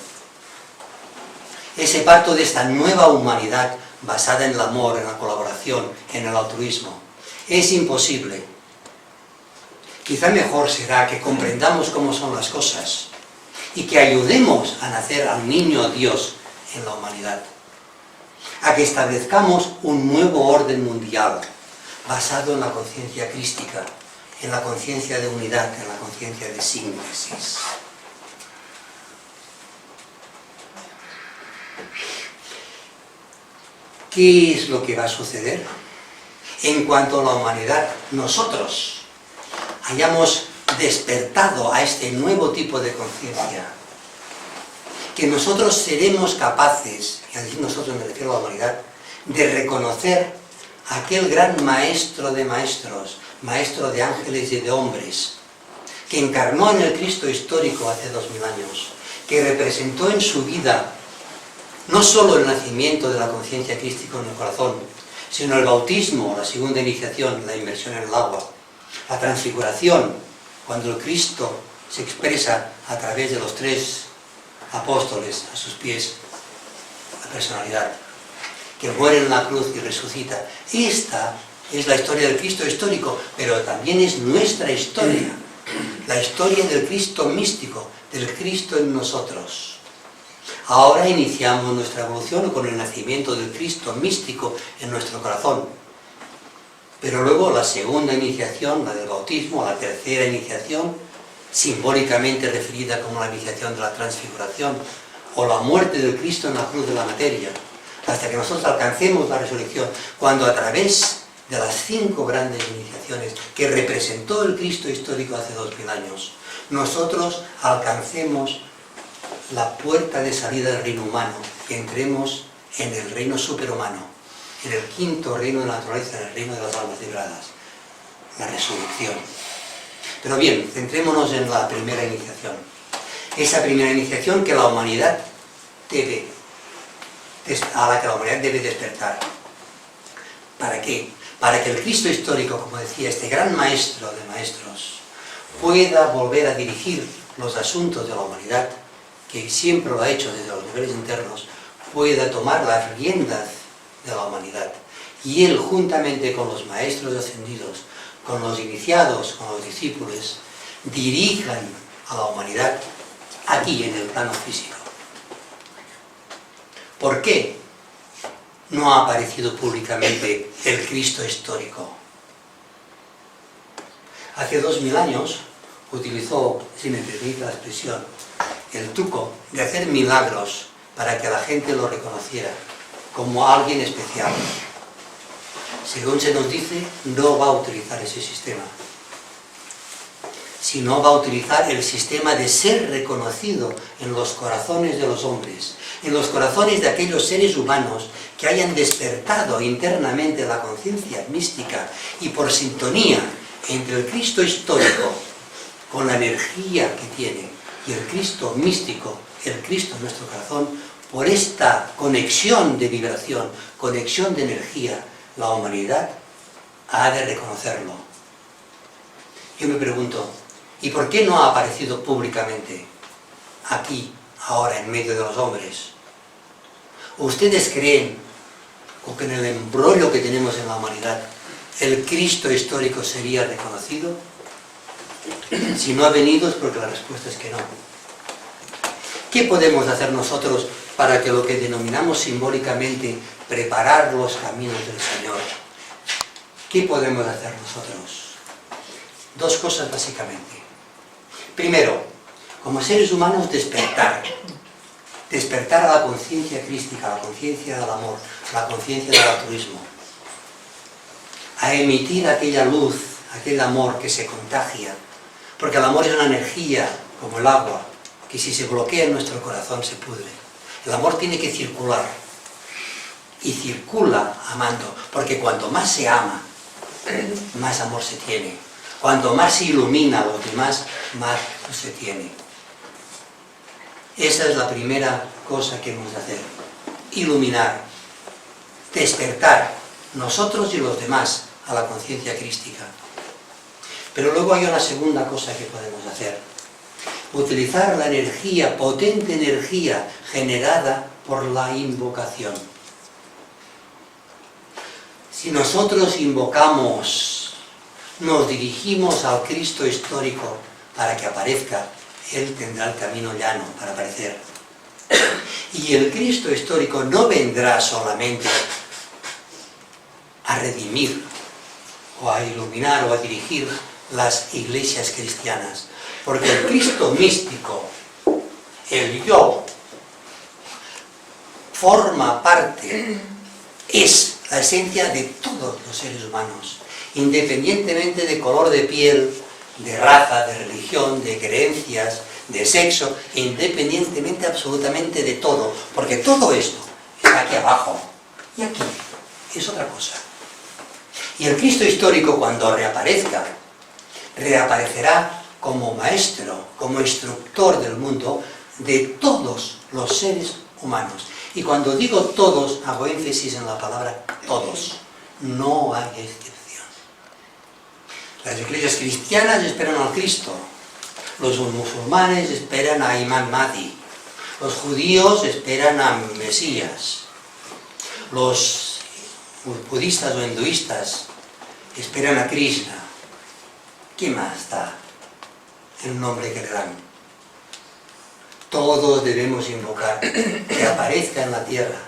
Ese parto de esta nueva humanidad basada en el amor, en la colaboración, en el altruismo. Es imposible. Quizá mejor será que comprendamos cómo son las cosas y que ayudemos a nacer al niño Dios en la humanidad. A que establezcamos un nuevo orden mundial basado en la conciencia crística, en la conciencia de unidad, en la conciencia de síntesis. ¿Qué es lo que va a suceder? En cuanto a la humanidad, nosotros hayamos despertado a este nuevo tipo de conciencia, que nosotros seremos capaces, y al decir nosotros me refiero a la humanidad, de reconocer a aquel gran maestro de maestros, maestro de ángeles y de hombres, que encarnó en el Cristo histórico hace 2000 años, que representó en su vida no solo el nacimiento de la conciencia crística en el corazón, sino el bautismo, la segunda iniciación, la inmersión en el agua, la transfiguración, cuando el Cristo se expresa a través de los 3 apóstoles a sus pies, la personalidad, que muere en la cruz y resucita. Esta es la historia del Cristo histórico, pero también es nuestra historia, la historia del Cristo místico, del Cristo en nosotros. Ahora iniciamos nuestra evolución con el nacimiento del Cristo místico en nuestro corazón. Pero luego la segunda iniciación, la del bautismo, la tercera iniciación, simbólicamente referida como la iniciación de la transfiguración, o la muerte del Cristo en la cruz de la materia, hasta que nosotros alcancemos la resurrección, cuando a través de las 5 grandes iniciaciones que representó el Cristo histórico hace 2000 años, nosotros alcancemos la puerta de salida del reino humano y entremos en el reino superhumano, en el 5.º reino de la naturaleza, en el reino de las almas liberadas, la resurrección. Pero bien, centrémonos en la primera iniciación. Esa primera iniciación que la humanidad a la que la humanidad debe despertar. ¿Para qué? Para que el Cristo histórico, como decía, este gran maestro de maestros, pueda volver a dirigir los asuntos de la humanidad, que siempre lo ha hecho desde los niveles internos, pueda tomar las riendas de la humanidad. Y él, juntamente con los maestros ascendidos, con los iniciados, con los discípulos, dirijan a la humanidad aquí, en el plano físico. ¿Por qué no ha aparecido públicamente el Cristo histórico? Hace 2000 años utilizó, si me permite la expresión, el truco de hacer milagros para que la gente lo reconociera como alguien especial. Según se nos dice, no va a utilizar ese sistema, sino va a utilizar el sistema de ser reconocido en los corazones de los hombres, en los corazones de aquellos seres humanos que hayan despertado internamente la conciencia mística y por sintonía entre el Cristo histórico con la energía que tiene y el Cristo místico, el Cristo en nuestro corazón, por esta conexión de vibración, conexión de energía, la humanidad ha de reconocerlo. Yo me pregunto, ¿y por qué no ha aparecido públicamente aquí, ahora, en medio de los hombres? ¿Ustedes creen que en el embrollo que tenemos en la humanidad el Cristo histórico sería reconocido? Si no ha venido es porque la respuesta es que no. ¿Qué podemos hacer nosotros para que lo que denominamos simbólicamente preparar los caminos del Señor? ¿Qué podemos hacer nosotros? 2 cosas básicamente. Primero, como seres humanos, despertar. Despertar a la conciencia crística, a la conciencia del amor, a la conciencia del altruismo. A emitir aquella luz, aquel amor que se contagia. Porque el amor es una energía, como el agua, que si se bloquea en nuestro corazón se pudre. El amor tiene que circular. Y circula amando. Porque cuanto más se ama, más amor se tiene. Cuanto más se ilumina a los demás, más se tiene. Esa es la primera cosa que hemos de hacer. Iluminar. Despertar nosotros y los demás a la conciencia crística. Pero luego hay una segunda cosa que podemos hacer. Utilizar la energía, potente energía generada por la invocación. Si nosotros invocamos, nos dirigimos al Cristo histórico para que aparezca, Él tendrá el camino llano para aparecer. Y el Cristo histórico no vendrá solamente a redimir, o a iluminar, o a dirigir las iglesias cristianas. Porque el Cristo místico, el yo, forma parte, es la esencia de todos los seres humanos, independientemente de color de piel, de raza, de religión, de creencias, de sexo, independientemente absolutamente de todo, porque todo esto está aquí abajo, y aquí es otra cosa. Y el Cristo histórico, cuando reaparezca, reaparecerá como maestro, como instructor del mundo de todos los seres humanos. Y cuando digo todos, hago énfasis en la palabra todos. No hay excepción. Las iglesias cristianas esperan al Cristo. Los musulmanes esperan a Imam Mahdi. Los judíos esperan a Mesías. Los budistas o hinduistas esperan a Krishna. ¿Qué más da el nombre que le dan? Todos debemos invocar que aparezca en la tierra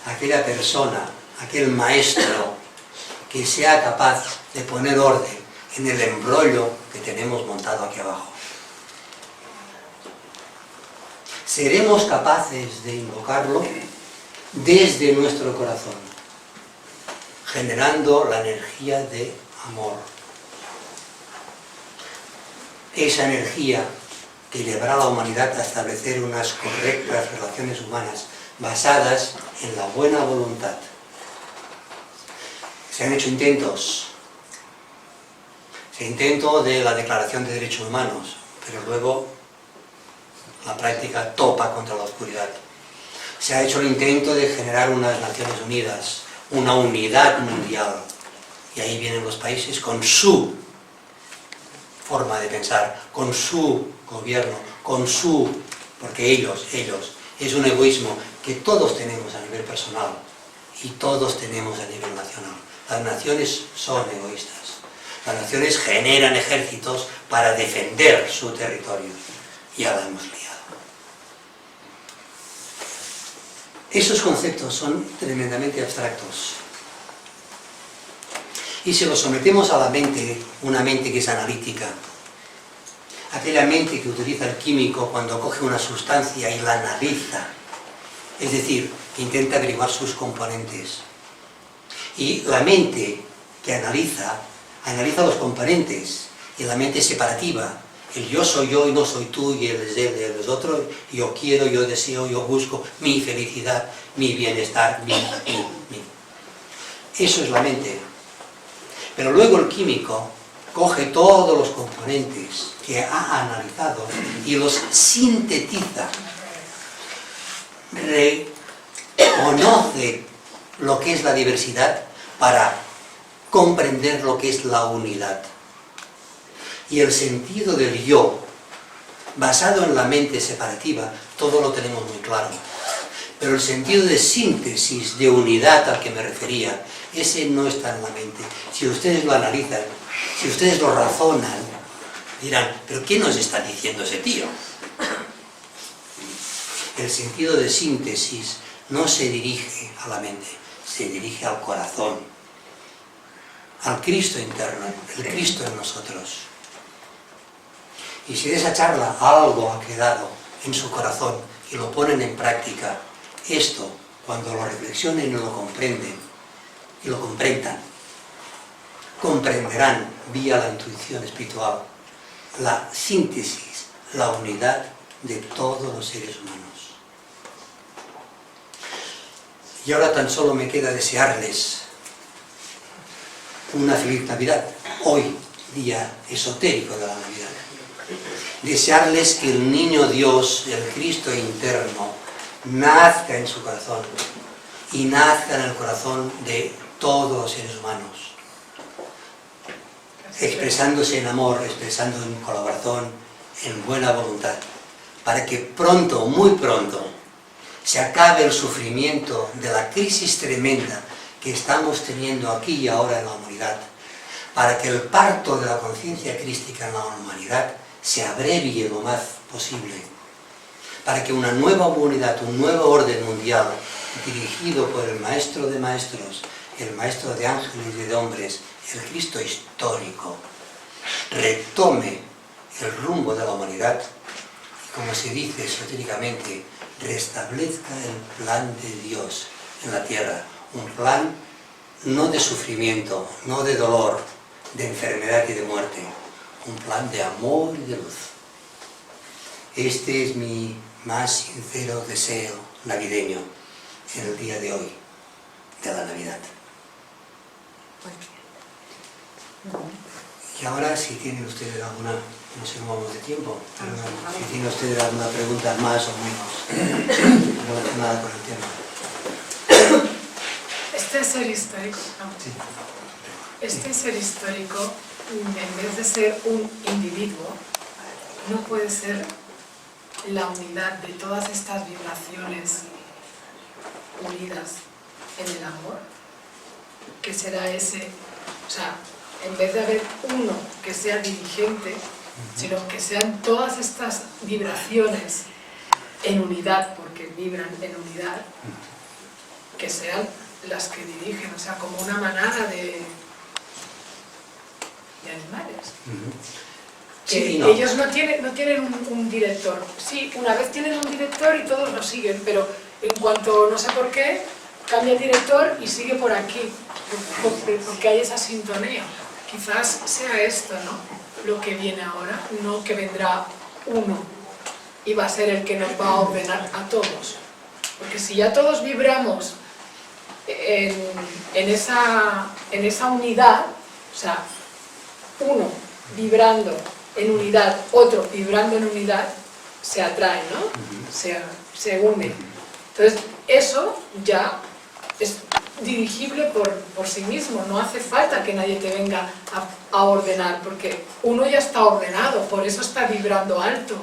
aquella persona, aquel maestro que sea capaz de poner orden en el embrollo que tenemos montado aquí abajo. Seremos capaces de invocarlo desde nuestro corazón, generando la energía de amor. Esa energía que llevará a la humanidad a establecer unas correctas relaciones humanas basadas en la buena voluntad. Se han hecho intentos. Se intentó de la Declaración de Derechos Humanos, pero luego la práctica topa contra la oscuridad. Se ha hecho el intento de generar unas Naciones Unidas, una unidad mundial. Y ahí vienen los países con su forma de pensar, con su gobierno, con su... porque ellos, es un egoísmo que todos tenemos a nivel personal y todos tenemos a nivel nacional. Las naciones son egoístas. Las naciones generan ejércitos para defender su territorio. Ya la hemos liado. Esos conceptos son tremendamente abstractos. Y si los sometemos a la mente, una mente que es analítica, aquella mente que utiliza el químico cuando coge una sustancia y la analiza, es decir, que intenta averiguar sus componentes. Y la mente que analiza los componentes, y la mente separativa, el yo soy yo y no soy tú, y el es él y el es otro, yo quiero, yo deseo, yo busco mi felicidad, mi bienestar, mi. Eso es la mente. Pero luego el químico coge todos los componentes que ha analizado y los sintetiza, reconoce lo que es la diversidad para comprender lo que es la unidad. Y el sentido del yo, basado en la mente separativa, todo lo tenemos muy claro. Pero el sentido de síntesis, de unidad al que me refería, ese no está en la mente. Si ustedes lo analizan, si ustedes lo razonan, dirán, ¿pero qué nos está diciendo ese tío? El sentido de síntesis no se dirige a la mente, se dirige al corazón, al Cristo interno, el Cristo en nosotros. Y si de esa charla algo ha quedado en su corazón y lo ponen en práctica, esto, cuando lo reflexionen y lo comprenden, y lo comprendan, comprenderán vía la intuición espiritual la síntesis, la unidad de todos los seres humanos. Y ahora tan solo me queda desearles una feliz Navidad, hoy, día esotérico de la Navidad. Desearles que el niño Dios, el Cristo interno, nazca en su corazón y nazca en el corazón de todos los seres humanos, expresándose en amor, expresando en colaboración, en buena voluntad, para que pronto, muy pronto, se acabe el sufrimiento de la crisis tremenda que estamos teniendo aquí y ahora en la humanidad, para que el parto de la conciencia crística en la humanidad se abrevie lo más posible, para que una nueva humanidad, un nuevo orden mundial, dirigido por el Maestro de Maestros, el Maestro de ángeles y de hombres, el Cristo histórico, retome el rumbo de la humanidad y, como se dice esotéricamente, restablezca el plan de Dios en la tierra, un plan no de sufrimiento, no de dolor, de enfermedad y de muerte, un plan de amor y de luz. Este es mi más sincero deseo navideño en el día de hoy, de la Navidad. Y ahora, si tienen ustedes alguna, no sé cómo vamos de tiempo, pero si tienen ustedes alguna pregunta más o menos relacionada con el tema. Este ser histórico, Sí. este ser histórico, en vez de ser un individuo, no puede ser la unidad de todas estas vibraciones unidas en el amor, que será ese, o sea, en vez de haber uno que sea dirigente, sino que sean todas estas vibraciones en unidad, porque vibran en unidad, que sean las que dirigen, o sea, como una manada de animales. Que Sí, no. ellos no tienen un director. Sí, una vez tienen un director y todos lo siguen, pero en cuanto, no sé por qué, cambia el director y sigue por aquí, porque hay esa sintonía. Quizás sea esto, ¿no?, lo que viene ahora, no que vendrá uno y va a ser el que nos va a ordenar a todos. Porque si ya todos vibramos en esa unidad, o sea, uno vibrando en unidad, otro vibrando en unidad, se atrae, ¿no? Se une. Entonces, eso ya es dirigible por sí mismo, no hace falta que nadie te venga a ordenar, porque uno ya está ordenado, por eso está vibrando alto.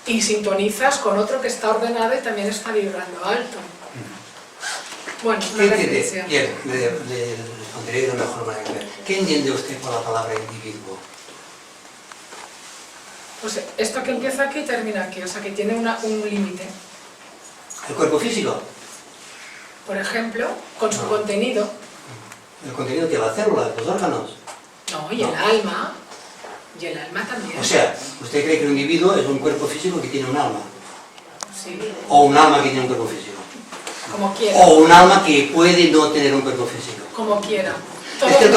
Y sintonizas con otro que está ordenado y también está vibrando alto. Bueno, una reflexión. Bien, le responderé de la mejor manera. ¿Qué entiende usted por la palabra individuo? Pues esto que empieza aquí termina aquí, o sea que tiene un límite. ¿El cuerpo físico? Por ejemplo, con su contenido. ¿El contenido que las células, los órganos? No, y el alma. Y el alma también. O sea, ¿usted cree que un individuo es un cuerpo físico que tiene un alma? Sí. ¿O un alma que tiene un cuerpo físico? Como quiera. ¿O un alma que puede no tener un cuerpo físico? Como quiera. Todo Es que el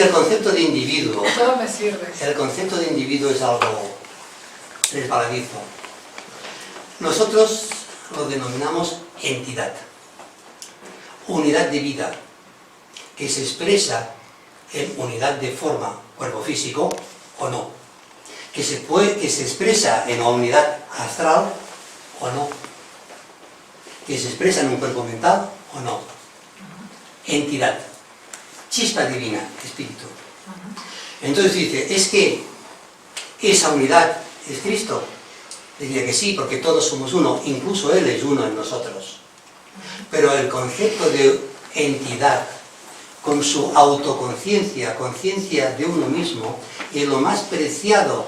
me concepto de individuo, sirve. Todo me sirve. el concepto de individuo es algo resbaladizo. Nosotros lo denominamos entidad, unidad de vida, que se expresa en unidad de forma, cuerpo físico o no, que se expresa en una unidad astral o no, que se expresa en un cuerpo mental o no. Entidad, chispa divina, espíritu. Entonces dice, es que esa unidad es Cristo. Diría que sí, porque todos somos uno, incluso Él es uno en nosotros. Pero el concepto de entidad, con su autoconciencia, conciencia de uno mismo, es lo más preciado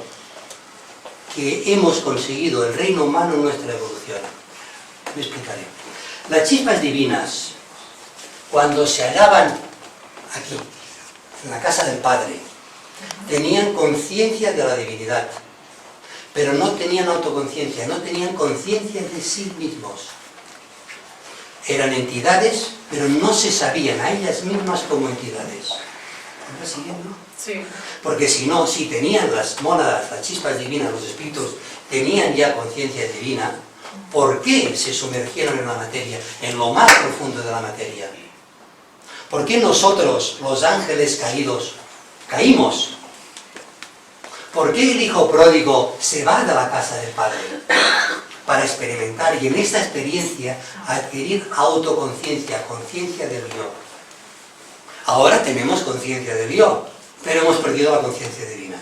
que hemos conseguido el reino humano en nuestra evolución. Me explicaré. Las chispas divinas, cuando se hallaban aquí, en la casa del Padre, tenían conciencia de la divinidad, pero no tenían autoconciencia, no tenían conciencia de sí mismos. Eran entidades, pero no se sabían a ellas mismas como entidades. ¿Me estás siguiendo? Sí. Porque si no, si tenían las mónadas, las chispas divinas, los espíritus, tenían ya conciencia divina, ¿por qué se sumergieron en la materia, en lo más profundo de la materia? ¿Por qué nosotros, los ángeles caídos, caímos? ¿Por qué el hijo pródigo se va de la casa del padre? Para experimentar y en esta experiencia adquirir autoconciencia, conciencia del yo. Ahora tenemos conciencia del yo, pero hemos perdido la conciencia divina.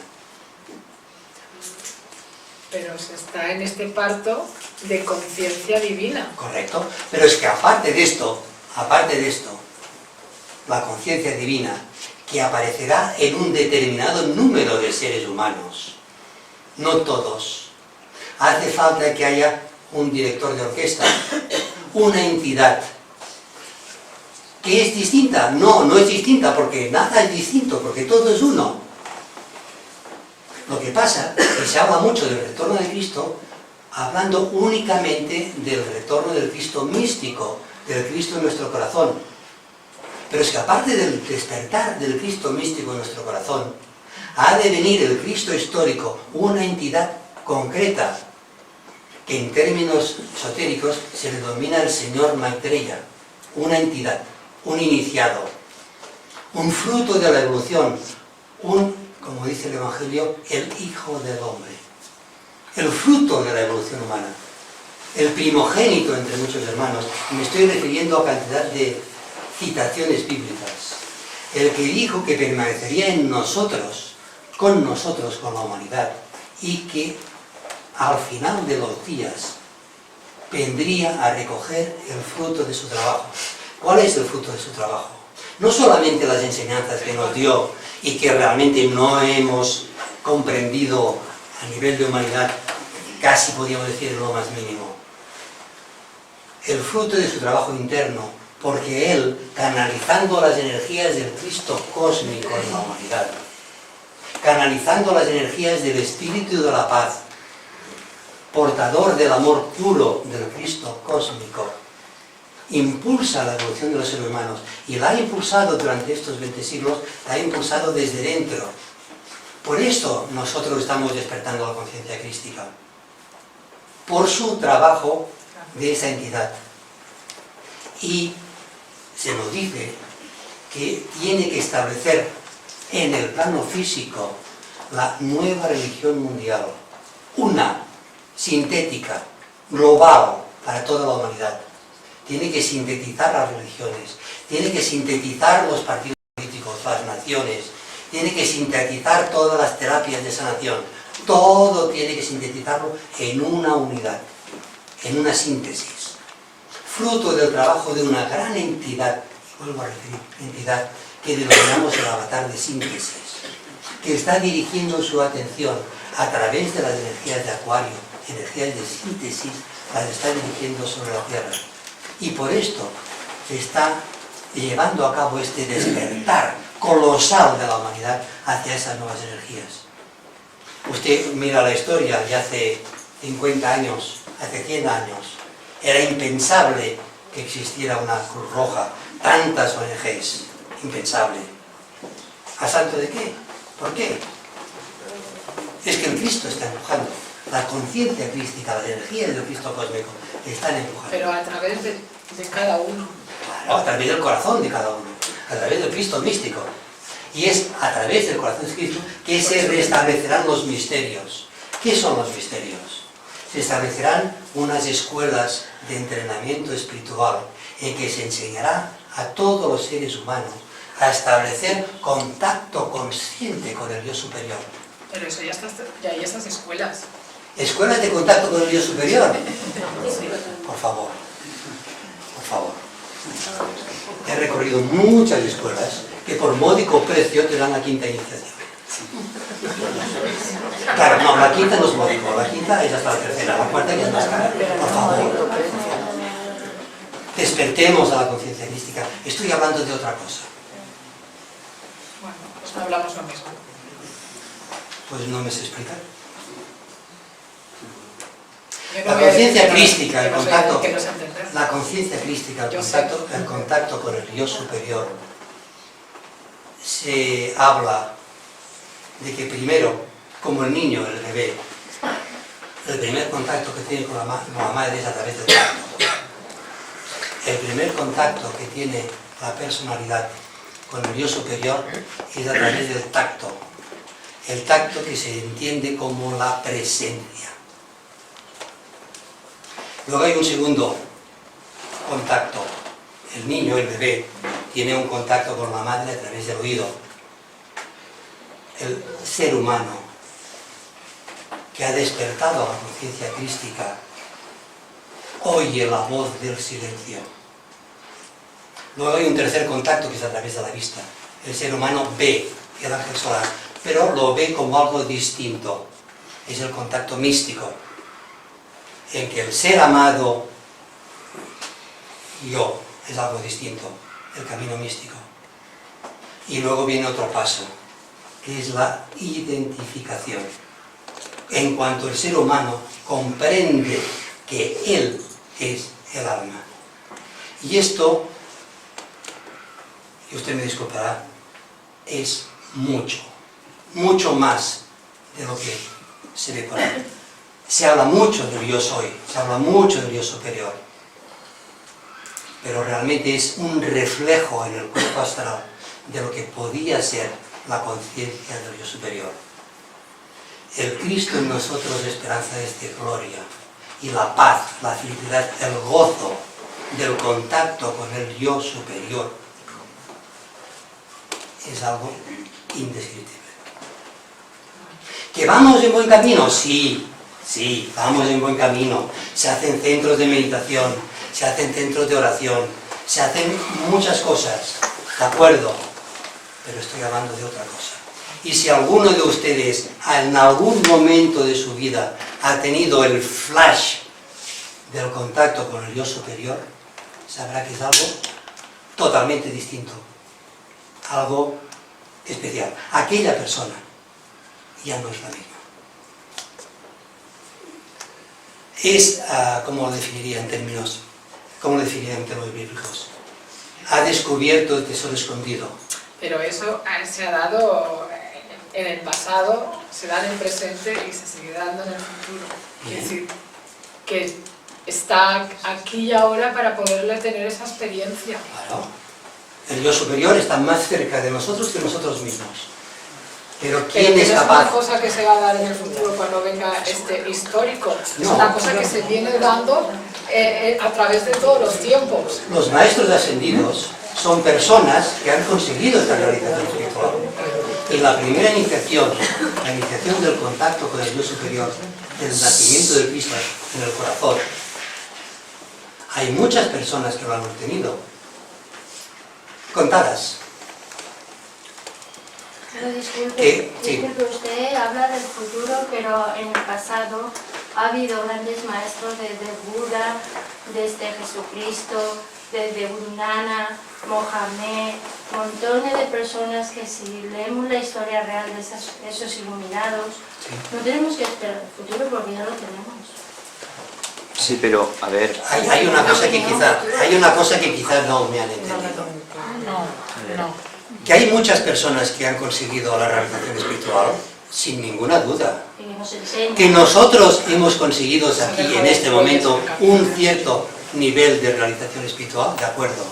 Pero se está en este parto de conciencia divina. Correcto, pero es que aparte de esto, la conciencia divina, que aparecerá en un determinado número de seres humanos, no todos. Hace falta que haya un director de orquesta, una entidad, que es distinta. No, no es distinta, porque nada es distinto, porque todo es uno. Lo que pasa es que se habla mucho del retorno de Cristo, hablando únicamente del retorno del Cristo místico, del Cristo en nuestro corazón. Pero es que aparte del despertar del Cristo místico en nuestro corazón, ha de venir el Cristo histórico, una entidad concreta, que en términos esotéricos se le denomina el Señor Maitreya, una entidad, un iniciado, un fruto de la evolución, como dice el Evangelio, el Hijo del Hombre, el fruto de la evolución humana, el primogénito entre muchos hermanos. Me estoy refiriendo a cantidad de citaciones bíblicas. El que dijo que permanecería en nosotros, con la humanidad, y que al final de los días vendría a recoger el fruto de su trabajo. ¿Cuál es el fruto de su trabajo? No solamente las enseñanzas que nos dio y que realmente no hemos comprendido a nivel de humanidad, casi podríamos decir lo más mínimo. El fruto de su trabajo interno, porque él, canalizando las energías del Cristo cósmico en la humanidad, canalizando las energías del Espíritu de la paz, portador del amor puro del Cristo cósmico, impulsa la evolución de los seres humanos, y la ha impulsado durante estos 20 siglos, la ha impulsado desde dentro. Por esto nosotros estamos despertando la conciencia crística, por su trabajo de esa entidad. Y se nos dice que tiene que establecer en el plano físico la nueva religión mundial, una sintética, global, para toda la humanidad. Tiene que sintetizar las religiones, tiene que sintetizar los partidos políticos, las naciones, tiene que sintetizar todas las terapias de sanación, todo tiene que sintetizarlo en una unidad, en una síntesis, fruto del trabajo de una gran entidad, y vuelvo a referir, entidad que denominamos el avatar de síntesis, que está dirigiendo su atención a través de las energías de Acuario, energías de síntesis, las está dirigiendo sobre la Tierra. Y por esto se está llevando a cabo este despertar colosal de la humanidad hacia esas nuevas energías. Usted mira la historia de hace 50 años, hace 100 años, era impensable que existiera una Cruz Roja, tantas ONGs, impensable. ¿A santo de qué? ¿Por qué? Es que el Cristo está empujando. La conciencia crística, las energías del Cristo cósmico están empujando. Pero a través de cada uno. Claro, a través del corazón de cada uno, a través del Cristo místico. Y es a través del corazón de Cristo que se restablecerán los misterios. ¿Qué son los misterios? Se establecerán unas escuelas de entrenamiento espiritual en que se enseñará a todos los seres humanos a establecer contacto consciente con el yo superior. Pero eso ya hay esas escuelas. ¿Escuelas de contacto con el yo superior? Por favor, por favor. He recorrido muchas escuelas que por módico precio te dan la quinta iniciación. Claro, no, la quinta no es módico, la quinta es hasta la tercera, la cuarta ya es más cara. Por favor. Despertemos a la conciencia crística. Estoy hablando de otra cosa. Bueno, pues no hablamos lo mismo. Pues no me sé explicar. Yo no La voy a decir conciencia que no- crística, el que no sé- contacto, que no sé entender. la conciencia crística, Yo sé. el contacto con el yo superior, se habla de que primero, como el niño, el bebé, el primer contacto que tiene con la madre es a través del tacto. El primer contacto que tiene la personalidad con el yo superior es a través del tacto. El tacto que se entiende como la presencia. Luego hay un segundo contacto. El niño, el bebé, tiene un contacto con la madre a través del oído. El ser humano que ha despertado a la conciencia crística oye la voz del silencio. Luego hay un tercer contacto que es a través de la vista. El ser humano ve el ángel solar, pero lo ve como algo distinto. Es el contacto místico, en que el ser amado, yo, es algo distinto, el camino místico. Y luego viene otro paso, que es la identificación. En cuanto el ser humano comprende que él es el alma. Y esto, y usted me disculpará, es mucho más de lo que se ve por ahí. Se habla mucho del yo soy, se habla mucho del yo superior, pero realmente es un reflejo en el cuerpo astral de lo que podía ser la conciencia del yo superior. El Cristo en nosotros esperanza es de gloria, y la paz, la felicidad, el gozo del contacto con el yo superior es algo indescriptible. ¿Que vamos en buen camino? Sí, vamos en buen camino. Se hacen centros de meditación, se hacen centros de oración, se hacen muchas cosas, ¿de acuerdo? Pero estoy hablando de otra cosa. Y si alguno de ustedes en algún momento de su vida ha tenido el flash del contacto con el yo superior, sabrá que es algo totalmente distinto, algo especial. Aquella persona ya no es la misma. Es, ¿cómo lo definiría en términos bíblicos? Ha descubierto el tesoro escondido. Pero eso se ha dado en el pasado, se da en el presente y se sigue dando en el futuro. Es decir, que está aquí y ahora para poderle tener esa experiencia. Claro. El yo superior está más cerca de nosotros que nosotros mismos. Pero ¿quién Pero es no es capaz? una cosa que se va a dar en el futuro cuando venga este histórico. Es No. una cosa que se viene dando a través de todos los tiempos. Los maestros ascendidos son personas que han conseguido esta realización espiritual. Y la primera iniciación, la iniciación del contacto con el yo superior, del nacimiento de Cristo en el corazón, hay muchas personas que lo han obtenido. Contadas. Pero disculpe, Sí. usted habla del futuro, pero en el pasado ha habido grandes maestros desde Buda, desde Jesucristo, desde Guru Nanak, Mohamed, montones de personas que si leemos la historia real de esos iluminados, no tenemos que esperar el futuro porque ya lo tenemos. Sí, pero, a ver, Hay una cosa que quizás no me han entendido. No. Que hay muchas personas que han conseguido la realización espiritual, sin ninguna duda. Y que nos enseñan. Que nosotros hemos conseguido aquí, en este momento, un cierto nivel de realización espiritual, de acuerdo.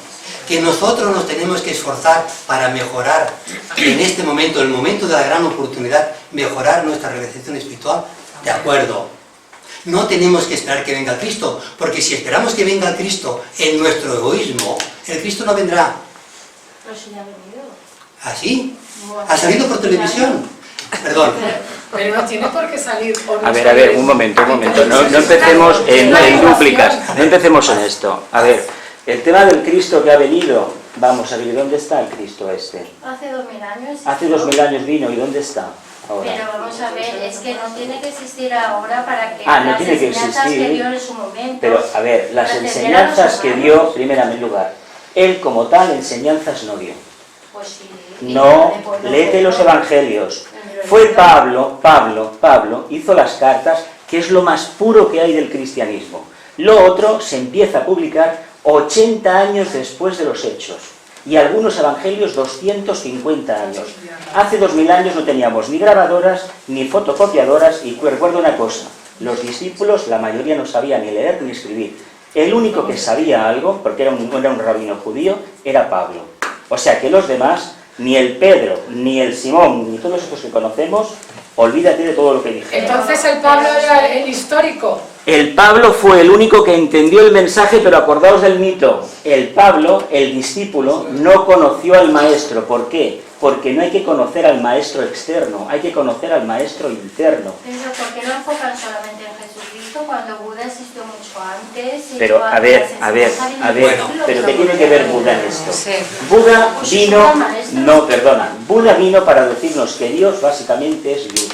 Que nosotros nos tenemos que esforzar para mejorar, en este momento, el momento de la gran oportunidad, mejorar nuestra realización espiritual, de acuerdo. No tenemos que esperar que venga el Cristo, porque si esperamos que venga el Cristo en nuestro egoísmo, el Cristo no vendrá. Pero si ya ha venido. ¿Así? ¿Ha salido por televisión? Perdón. Pero no tiene por qué salir. O no a ver, salir. un momento. No empecemos en dúplicas, no empecemos en esto. A ver, el tema del Cristo que ha venido, vamos a ver, ¿dónde está el Cristo este? Hace 2000 años. Hace 2000 años vino, ¿y dónde está ahora? Pero vamos a ver, es que no tiene que existir ahora para que No las tiene que enseñanzas existir. que dio en su momento. Pero, a ver, las para atender a los enseñanzas que dio, humanos. primeramente lugar, él como tal enseñanzas no dio. Pues sí. No, léete los evangelios. Fue Pablo hizo las cartas que es lo más puro que hay del cristianismo. Lo otro se empieza a publicar 80 años después de los Hechos, y algunos evangelios 250 años. Hace 2000 años no teníamos ni grabadoras ni fotocopiadoras, y recuerdo una cosa: los discípulos, la mayoría no sabía ni leer ni escribir. El único que sabía algo, porque era un rabino judío, era Pablo. O sea que los demás, ni el Pedro, ni el Simón, ni todos estos que conocemos, olvídate de todo lo que dije. Entonces el Pablo era el histórico. El Pablo fue el único que entendió el mensaje, pero acordaos del mito. El Pablo, el discípulo, no conoció al maestro. ¿Por qué? Porque no hay que conocer al maestro externo, hay que conocer al maestro interno. Pero ¿por qué no enfocan solamente en Jesucristo cuando Buda existió mucho antes? Pero, a ver, Bueno, pero ¿qué tiene que ver Buda en esto? Sí. Buda vino para decirnos que Dios básicamente es luz.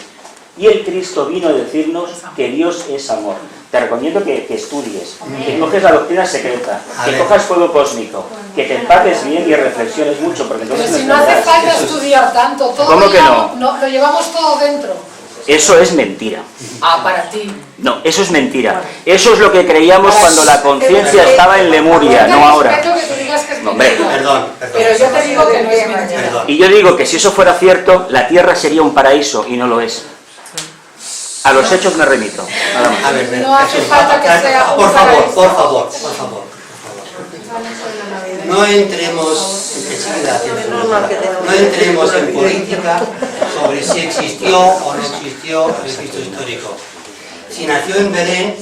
Y el Cristo vino a decirnos que Dios es amor. Te recomiendo que estudies, que coges la doctrina secreta, que cojas fuego cósmico, que te empapes bien y reflexiones mucho, porque Pero entonces si no hace falta estudiar tanto, todo ¿Cómo que lo llevamos todo dentro. Eso es mentira. Ah, para ti. No, eso es mentira. Eso es lo que creíamos cuando la conciencia estaba en Lemuria, no ahora. Respeto que tú digas que es Hombre. mentira. Perdón. Pero yo te digo que no es mentira. Perdón. Y yo digo que si eso fuera cierto, la Tierra sería un paraíso, y no lo es. A los hechos me remito. Nada más. A ver, No hace Jesús, falta que sea un por favor, paraíso. por favor. No entremos enseguida, no entremos en política sobre si existió o no existió el Cristo histórico. Si nació en Belén,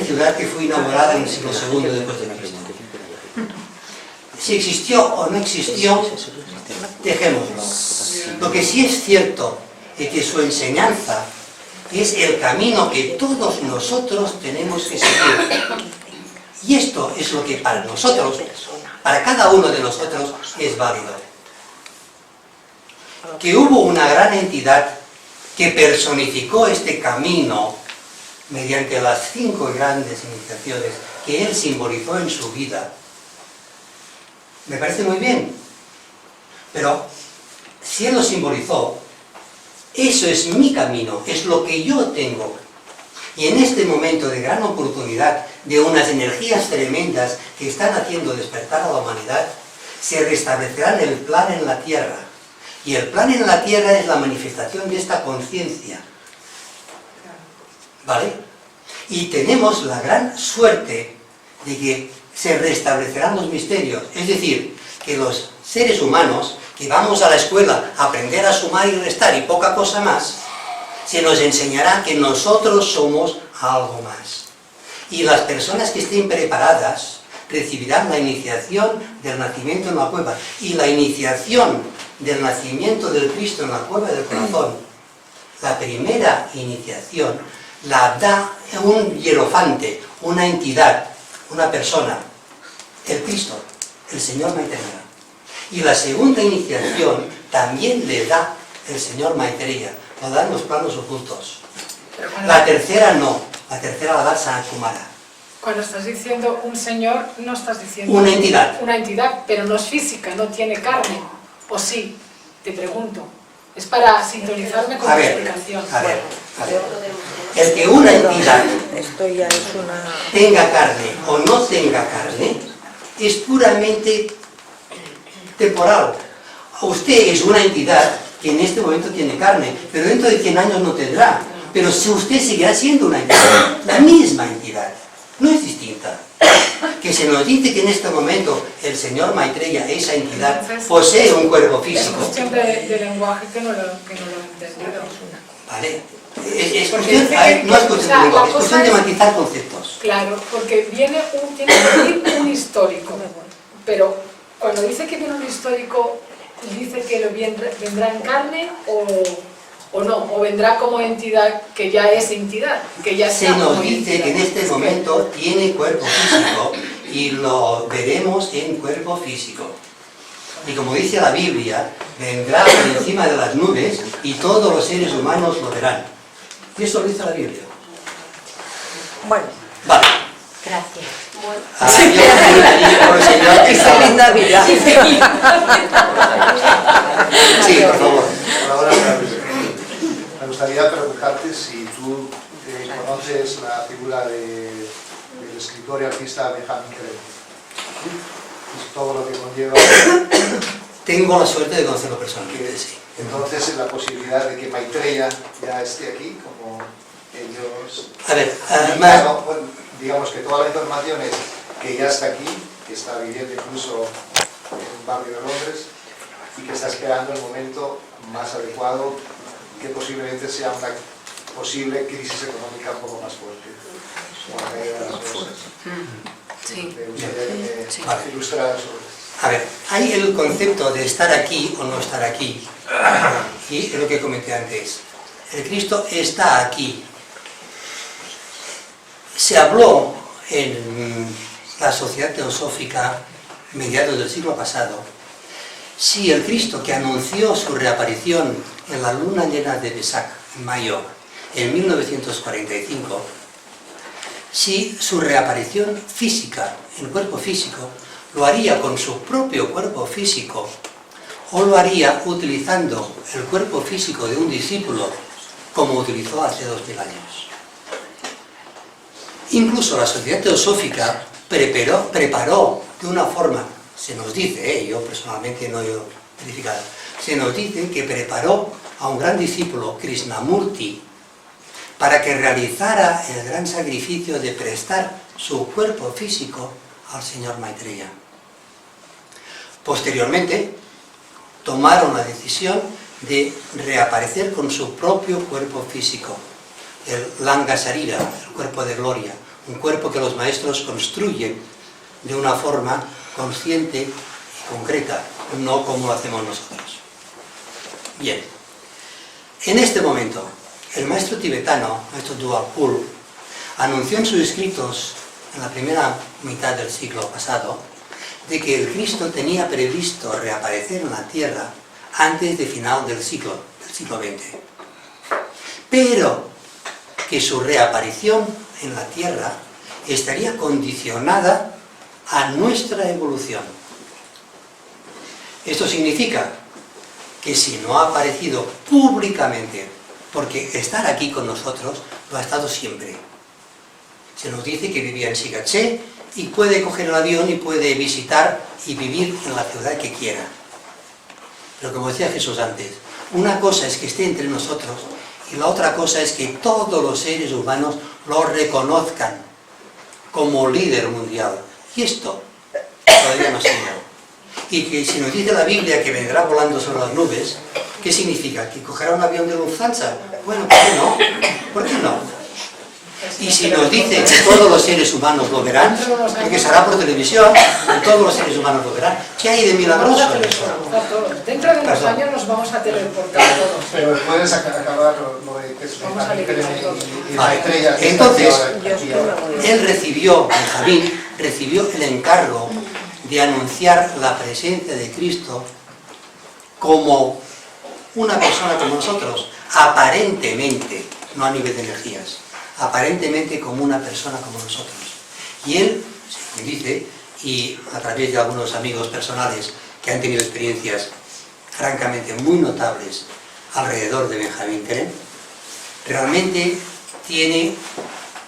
ciudad que fue inaugurada en el siglo II después de Cristo. Si existió o no existió, dejémoslo. Lo que sí es cierto es que su enseñanza es el camino que todos nosotros tenemos que seguir. Y esto es lo que para nosotros, para cada uno de nosotros, es válido. Que hubo una gran entidad que personificó este camino mediante las 5 grandes iniciaciones que él simbolizó en su vida. Me parece muy bien. Pero si él lo simbolizó, eso es mi camino, es lo que yo tengo. Y en este momento de gran oportunidad, de unas energías tremendas que están haciendo despertar a la humanidad, se restablecerá el plan en la Tierra. Y el plan en la Tierra es la manifestación de esta conciencia. ¿Vale? Y tenemos la gran suerte de que se restablecerán los misterios. Es decir, que los seres humanos que vamos a la escuela a aprender a sumar y restar y poca cosa más, se nos enseñará que nosotros somos algo más. Y las personas que estén preparadas recibirán la iniciación del nacimiento en la cueva. Y la iniciación del nacimiento del Cristo en la cueva del corazón, la primera iniciación, la da un hierofante, una entidad, una persona, el Cristo, el Señor Maitreya. Y la segunda iniciación también le da el Señor Maitreya, lo dan los planos ocultos. La tercera no, la tercera la da Sanat Kumara. Cuando estás diciendo un señor, no estás diciendo... Una entidad. Una entidad, pero no es física, no tiene carne. ¿O sí? Te pregunto. Es para sintonizarme con tu explicación. A ver. El que una entidad tenga carne o no tenga carne es puramente temporal. Usted es una entidad que en este momento tiene carne, pero dentro de 100 años no tendrá. Pero si usted seguirá siendo una entidad, la misma entidad, no es distinta. Que se nos dice que en este momento el señor Maitreya, esa entidad, posee un cuerpo físico. Es cuestión de lenguaje que no lo he entendido. ¿Vale? Es cuestión, no es cuestión de lenguaje, es cuestión de matizar conceptos. Claro, porque tiene que venir un histórico. Pero cuando dice que viene un histórico, dice que lo vendrá en carne o no, o vendrá como entidad que ya es entidad, que ya se nos dice que en este momento tiene cuerpo físico y lo veremos en cuerpo físico. Y como dice la Biblia, vendrá por encima de las nubes y todos los seres humanos lo verán. Y eso lo dice la Biblia. Bueno. Vale. Gracias. Ahora yo terminaría por el Señor que estaba. ¡Feliz Navidad! Sí, por favor. Ahora, me gustaría preguntarte si tú conoces la figura del escritor y artista Benjamin Creme. Es todo lo que conlleva. Tengo la suerte de conocerlo personalmente, sí. Entonces, la posibilidad de que Maitreya ya esté aquí, como ellos... A ver, digamos que toda la información es que ya está aquí, que está viviendo incluso en un barrio de Londres y que está esperando el momento más adecuado, que posiblemente sea una posible crisis económica un poco más fuerte. Sí. Me gustaría que Sí. me ilustraras sobre esto. a ver, hay el concepto de estar aquí o no estar aquí. Y es lo que comenté antes. El Cristo está aquí. Se habló en la sociedad teosófica mediados del siglo pasado, si el Cristo que anunció su reaparición en la luna llena de Vesak, en mayo, en 1945, si su reaparición física, en cuerpo físico, lo haría con su propio cuerpo físico, o lo haría utilizando el cuerpo físico de un discípulo, como utilizó hace 2000 años. Incluso la sociedad teosófica preparó de una forma, se nos dice, yo personalmente no he verificado, se nos dice que preparó a un gran discípulo, Krishnamurti, para que realizara el gran sacrificio de prestar su cuerpo físico al señor Maitreya. Posteriormente, tomaron la decisión de reaparecer con su propio cuerpo físico, el Langasarira, el cuerpo de gloria, un cuerpo que los maestros construyen de una forma consciente y concreta, no como lo hacemos nosotros. Bien, en este momento, el maestro tibetano, maestro Dwapul, anunció en sus escritos en la primera mitad del siglo pasado de que el Cristo tenía previsto reaparecer en la tierra antes de final del siglo XX. Pero que su reaparición en la tierra estaría condicionada a nuestra evolución. Esto significa que si no ha aparecido públicamente, porque estar aquí con nosotros lo ha estado siempre. Se nos dice que vivía en Sigaché y puede coger el avión y puede visitar y vivir en la ciudad que quiera. Pero como decía Jesús antes, una cosa es que esté entre nosotros y la otra cosa es que todos los seres humanos lo reconozcan como líder mundial. Y esto todavía no se da. Y que si nos dice la Biblia que vendrá volando sobre las nubes, ¿qué significa? ¿Que cogerá un avión de Lufthansa? Bueno, ¿por qué no? ¿Por qué no? Y si nos dice que todos los seres humanos lo verán, porque será por televisión, y todos los seres humanos lo verán, ¿qué hay de milagroso en eso? Dentro de unos años nos vamos a teleportar todos. Pero puedes acabar lo de que es Vamos a eliminar todo. Maitreya. Entonces, él recibió, Benjamín, recibió el encargo de anunciar la presencia de Cristo como una persona como nosotros, aparentemente, no a nivel de energías, aparentemente como una persona como nosotros. Y él, según dice, y a través de algunos amigos personales que han tenido experiencias francamente muy notables alrededor de Benjamín Creme, realmente tiene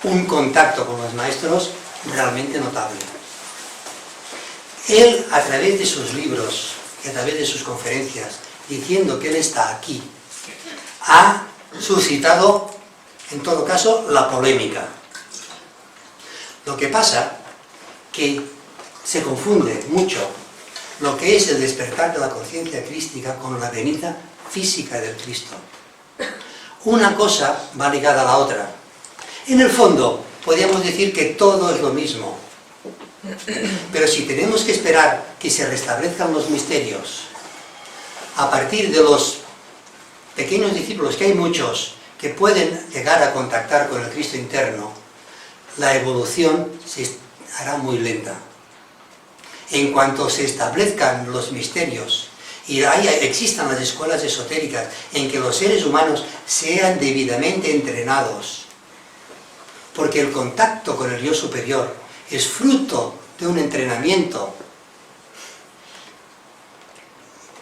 un contacto con los maestros realmente notable. Él, a través de sus libros y a través de sus conferencias, diciendo que él está aquí, ha suscitado, en todo caso, la polémica. Lo que pasa que se confunde mucho lo que es el despertar de la conciencia crística con la venida física del Cristo. Una cosa va ligada a la otra. En el fondo, podríamos decir que todo es lo mismo. Pero si tenemos que esperar que se restablezcan los misterios a partir de los pequeños discípulos, que hay muchos, que pueden llegar a contactar con el Cristo interno, la evolución se hará muy lenta. En cuanto se establezcan los misterios y existan las escuelas esotéricas en que los seres humanos sean debidamente entrenados, porque el contacto con el yo superior es fruto de un entrenamiento.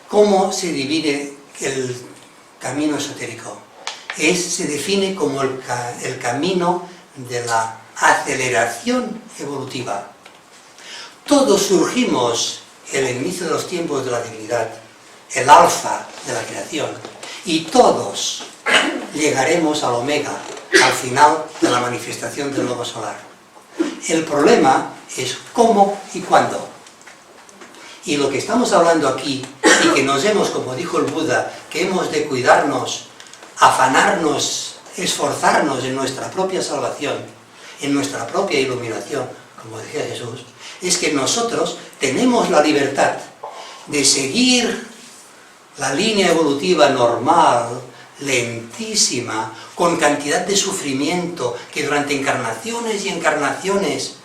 ¿Cómo se divide el camino esotérico? se define como el camino de la aceleración evolutiva. Todos surgimos en el inicio de los tiempos de la divinidad, el alfa de la creación, y todos llegaremos al omega, al final de la manifestación del logo solar. El problema es cómo y cuándo. Y lo que estamos hablando aquí, y que nos hemos, como dijo el Buda, que hemos de cuidarnos, afanarnos, esforzarnos en nuestra propia salvación, en nuestra propia iluminación, como decía Jesús, es que nosotros tenemos la libertad de seguir la línea evolutiva normal, lentísima, con cantidad de sufrimiento, que durante encarnaciones y encarnaciones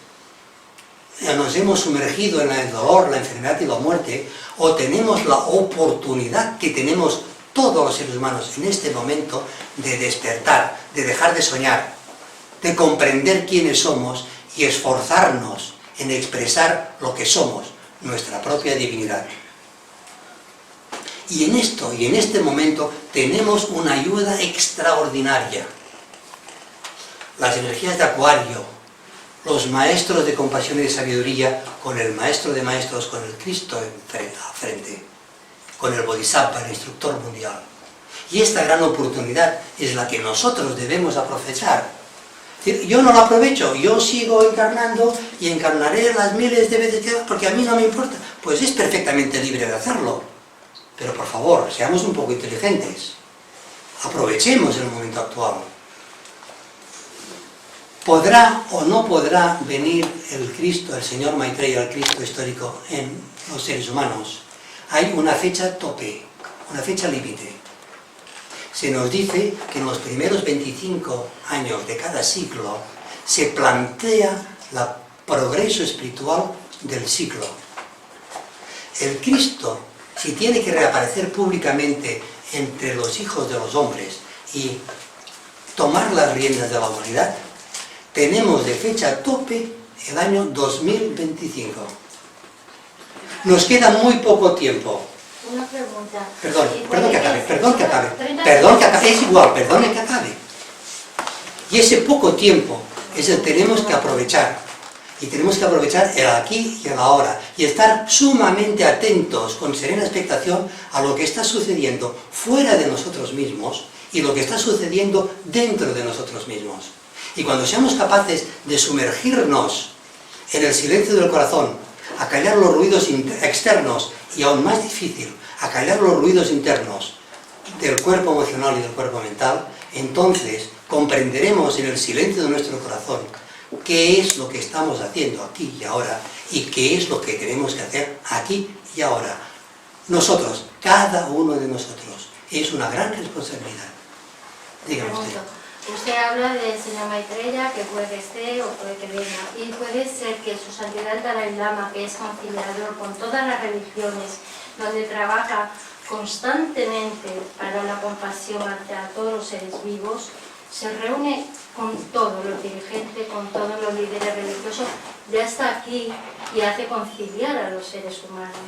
nos hemos sumergido en el dolor, la enfermedad y la muerte, o tenemos la oportunidad que tenemos todos los seres humanos en este momento de despertar, de dejar de soñar, de comprender quiénes somos y esforzarnos en expresar lo que somos, nuestra propia divinidad. Y en esto, y en este momento, tenemos una ayuda extraordinaria. Las energías de Acuario, los maestros de compasión y de sabiduría, con el maestro de maestros, con el Cristo a frente, con el Bodhisattva, el instructor mundial. Y esta gran oportunidad es la que nosotros debemos aprovechar. Yo no la aprovecho, yo sigo encarnando y encarnaré las miles de veces que porque a mí no me importa. Pues es perfectamente libre de hacerlo. Pero por favor, seamos un poco inteligentes. Aprovechemos el momento actual. ¿Podrá o no podrá venir el Cristo, el Señor Maitreya, el Cristo histórico en los seres humanos? Hay una fecha tope, una fecha límite. Se nos dice que en los primeros 25 años de cada ciclo se plantea el progreso espiritual del ciclo. El Cristo, si tiene que reaparecer públicamente entre los hijos de los hombres y tomar las riendas de la humanidad, tenemos de fecha tope el año 2025. Nos queda muy poco tiempo. Una pregunta. Perdón que acabe, es igual, perdone que acabe. Y ese poco tiempo es el que tenemos que aprovechar. Y tenemos que aprovechar el aquí y el ahora. Y estar sumamente atentos, con serena expectación, a lo que está sucediendo fuera de nosotros mismos y lo que está sucediendo dentro de nosotros mismos. Y cuando seamos capaces de sumergirnos en el silencio del corazón, acallar los ruidos externos y aún más difícil, acallar los ruidos internos del cuerpo emocional y del cuerpo mental, entonces comprenderemos en el silencio de nuestro corazón qué es lo que estamos haciendo aquí y ahora y qué es lo que tenemos que hacer aquí y ahora. Nosotros, cada uno de nosotros, es una gran responsabilidad. Dígame usted. Usted habla del señor Maitreya, que puede que esté o puede que venga, y puede ser que su santidad el Dalai Lama, que es conciliador con todas las religiones, donde trabaja constantemente para la compasión hacia todos los seres vivos, se reúne con todos los dirigentes, con todos los líderes religiosos, ya está aquí y hace conciliar a los seres humanos.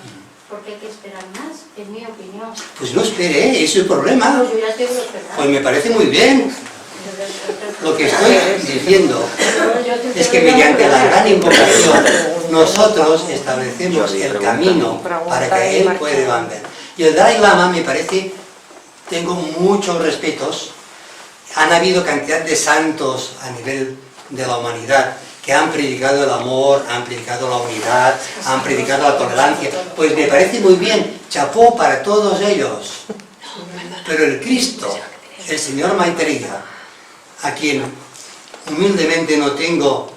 Porque hay que esperar más, en mi opinión. Pues no espere, ese es el problema. No, yo ya tengo que esperar. Pues me parece muy bien. Lo que estoy diciendo es que mediante la gran invocación nosotros establecemos el camino para que él pueda andar. Y el Dalai Lama me parece, tengo muchos respetos, han habido cantidad de santos a nivel de la humanidad que han predicado el amor, han predicado la unidad, han predicado la tolerancia, pues me parece muy bien, chapó para todos ellos. Pero el Cristo, el Señor Maitreya, a quien humildemente no tengo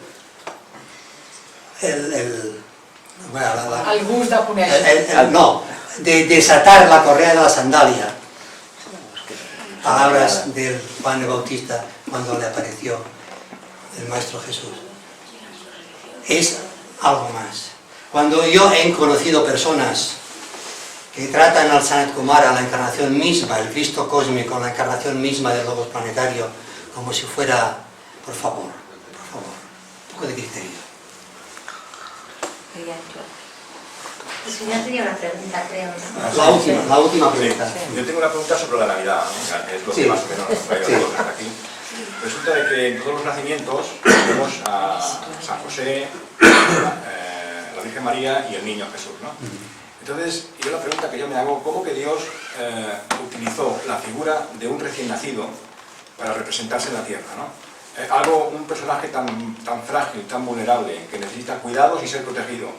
de desatar la correa de la sandalia, palabras del Juan el Bautista cuando le apareció el Maestro Jesús, es algo más. Cuando yo he conocido personas que tratan al Sanat Kumara, la encarnación misma, el Cristo cósmico, la encarnación misma del Logos planetario, como si fuera, por favor, un poco de criterio. Sí, Ya tenía una pregunta, creo, ¿no? La última pregunta. Yo tengo una pregunta sobre la Navidad, ¿no? Que es lo que Sí. más o menos nos trae a Sí. todos hasta aquí. Resulta de que en todos los nacimientos tenemos a San José, la Virgen María y el niño Jesús, ¿no? Entonces, yo la pregunta que yo me hago, ¿cómo que Dios utilizó la figura de un recién nacido para representarse en la tierra, ¿no? Un personaje tan frágil, tan vulnerable, que necesita cuidados y ser protegido,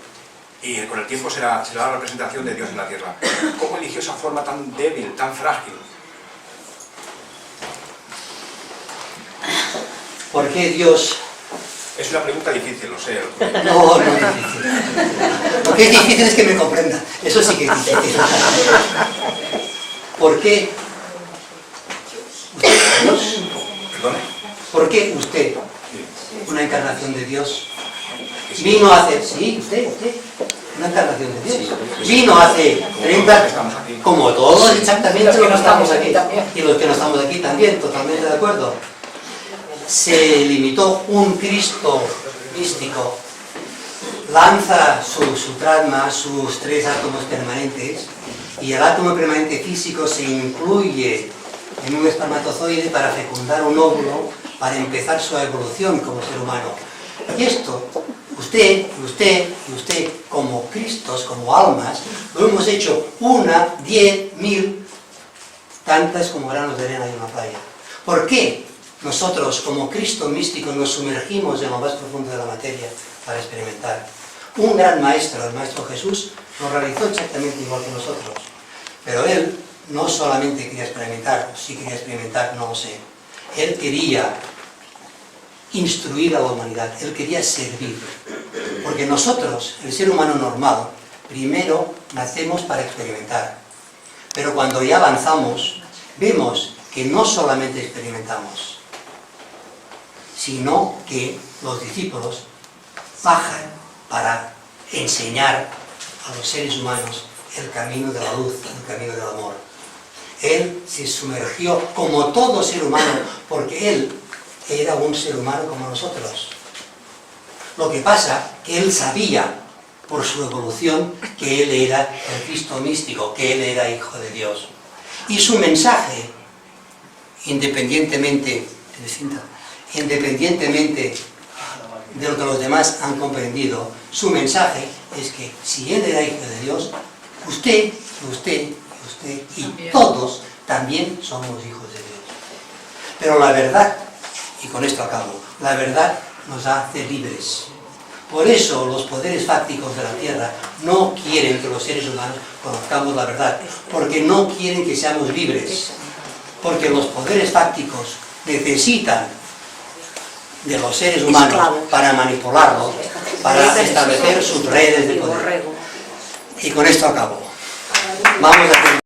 y con el tiempo será la representación de Dios en la tierra. ¿Cómo eligió esa forma tan débil, tan frágil? ¿Por qué Dios? Es una pregunta difícil, lo sé. No, no es difícil. Lo que es difícil es que me comprenda. Eso sí que es difícil. ¿Por qué? ¿Perdone? ¿Por qué usted, Sí. una encarnación de Dios, vino hace... Sí, usted, una encarnación de Dios. Vino hace 30... Como todos, exactamente los que no estamos aquí. Y los que no estamos aquí también, totalmente de acuerdo. Se limitó un Cristo místico, lanza su plasma, sus 3 átomos permanentes, y el átomo permanente físico se incluye en un espermatozoide para fecundar un óvulo, para empezar su evolución como ser humano. Y esto, usted, como Cristos, como almas, lo hemos hecho 1, 10, 1000, tantas como granos de arena en una playa. ¿Por qué nosotros, como Cristo místico, nos sumergimos en lo más profundo de la materia para experimentar? Un gran maestro, el Maestro Jesús, lo realizó exactamente igual que nosotros. Pero él no solamente quería experimentar, si quería experimentar, no lo sé. Él quería instruir a la humanidad, él quería servir. Porque nosotros, el ser humano normal, primero nacemos para experimentar. Pero cuando ya avanzamos, vemos que no solamente experimentamos, sino que los discípulos bajan para enseñar a los seres humanos el camino de la luz, el camino del amor. Él se sumergió como todo ser humano, porque él era un ser humano como nosotros. Lo que pasa que él sabía, por su evolución, que él era el Cristo místico, que él era hijo de Dios. Y su mensaje, independientemente de lo que los demás han comprendido, su mensaje es que si él era hijo de Dios, usted y todos también somos hijos de Dios. Pero la verdad, y con esto acabo, la verdad nos hace libres. Por eso los poderes fácticos de la tierra no quieren que los seres humanos conozcamos la verdad, porque no quieren que seamos libres, porque los poderes fácticos necesitan de los seres humanos para manipularlos, para establecer sus redes de poder. Y con esto acabo. Vamos a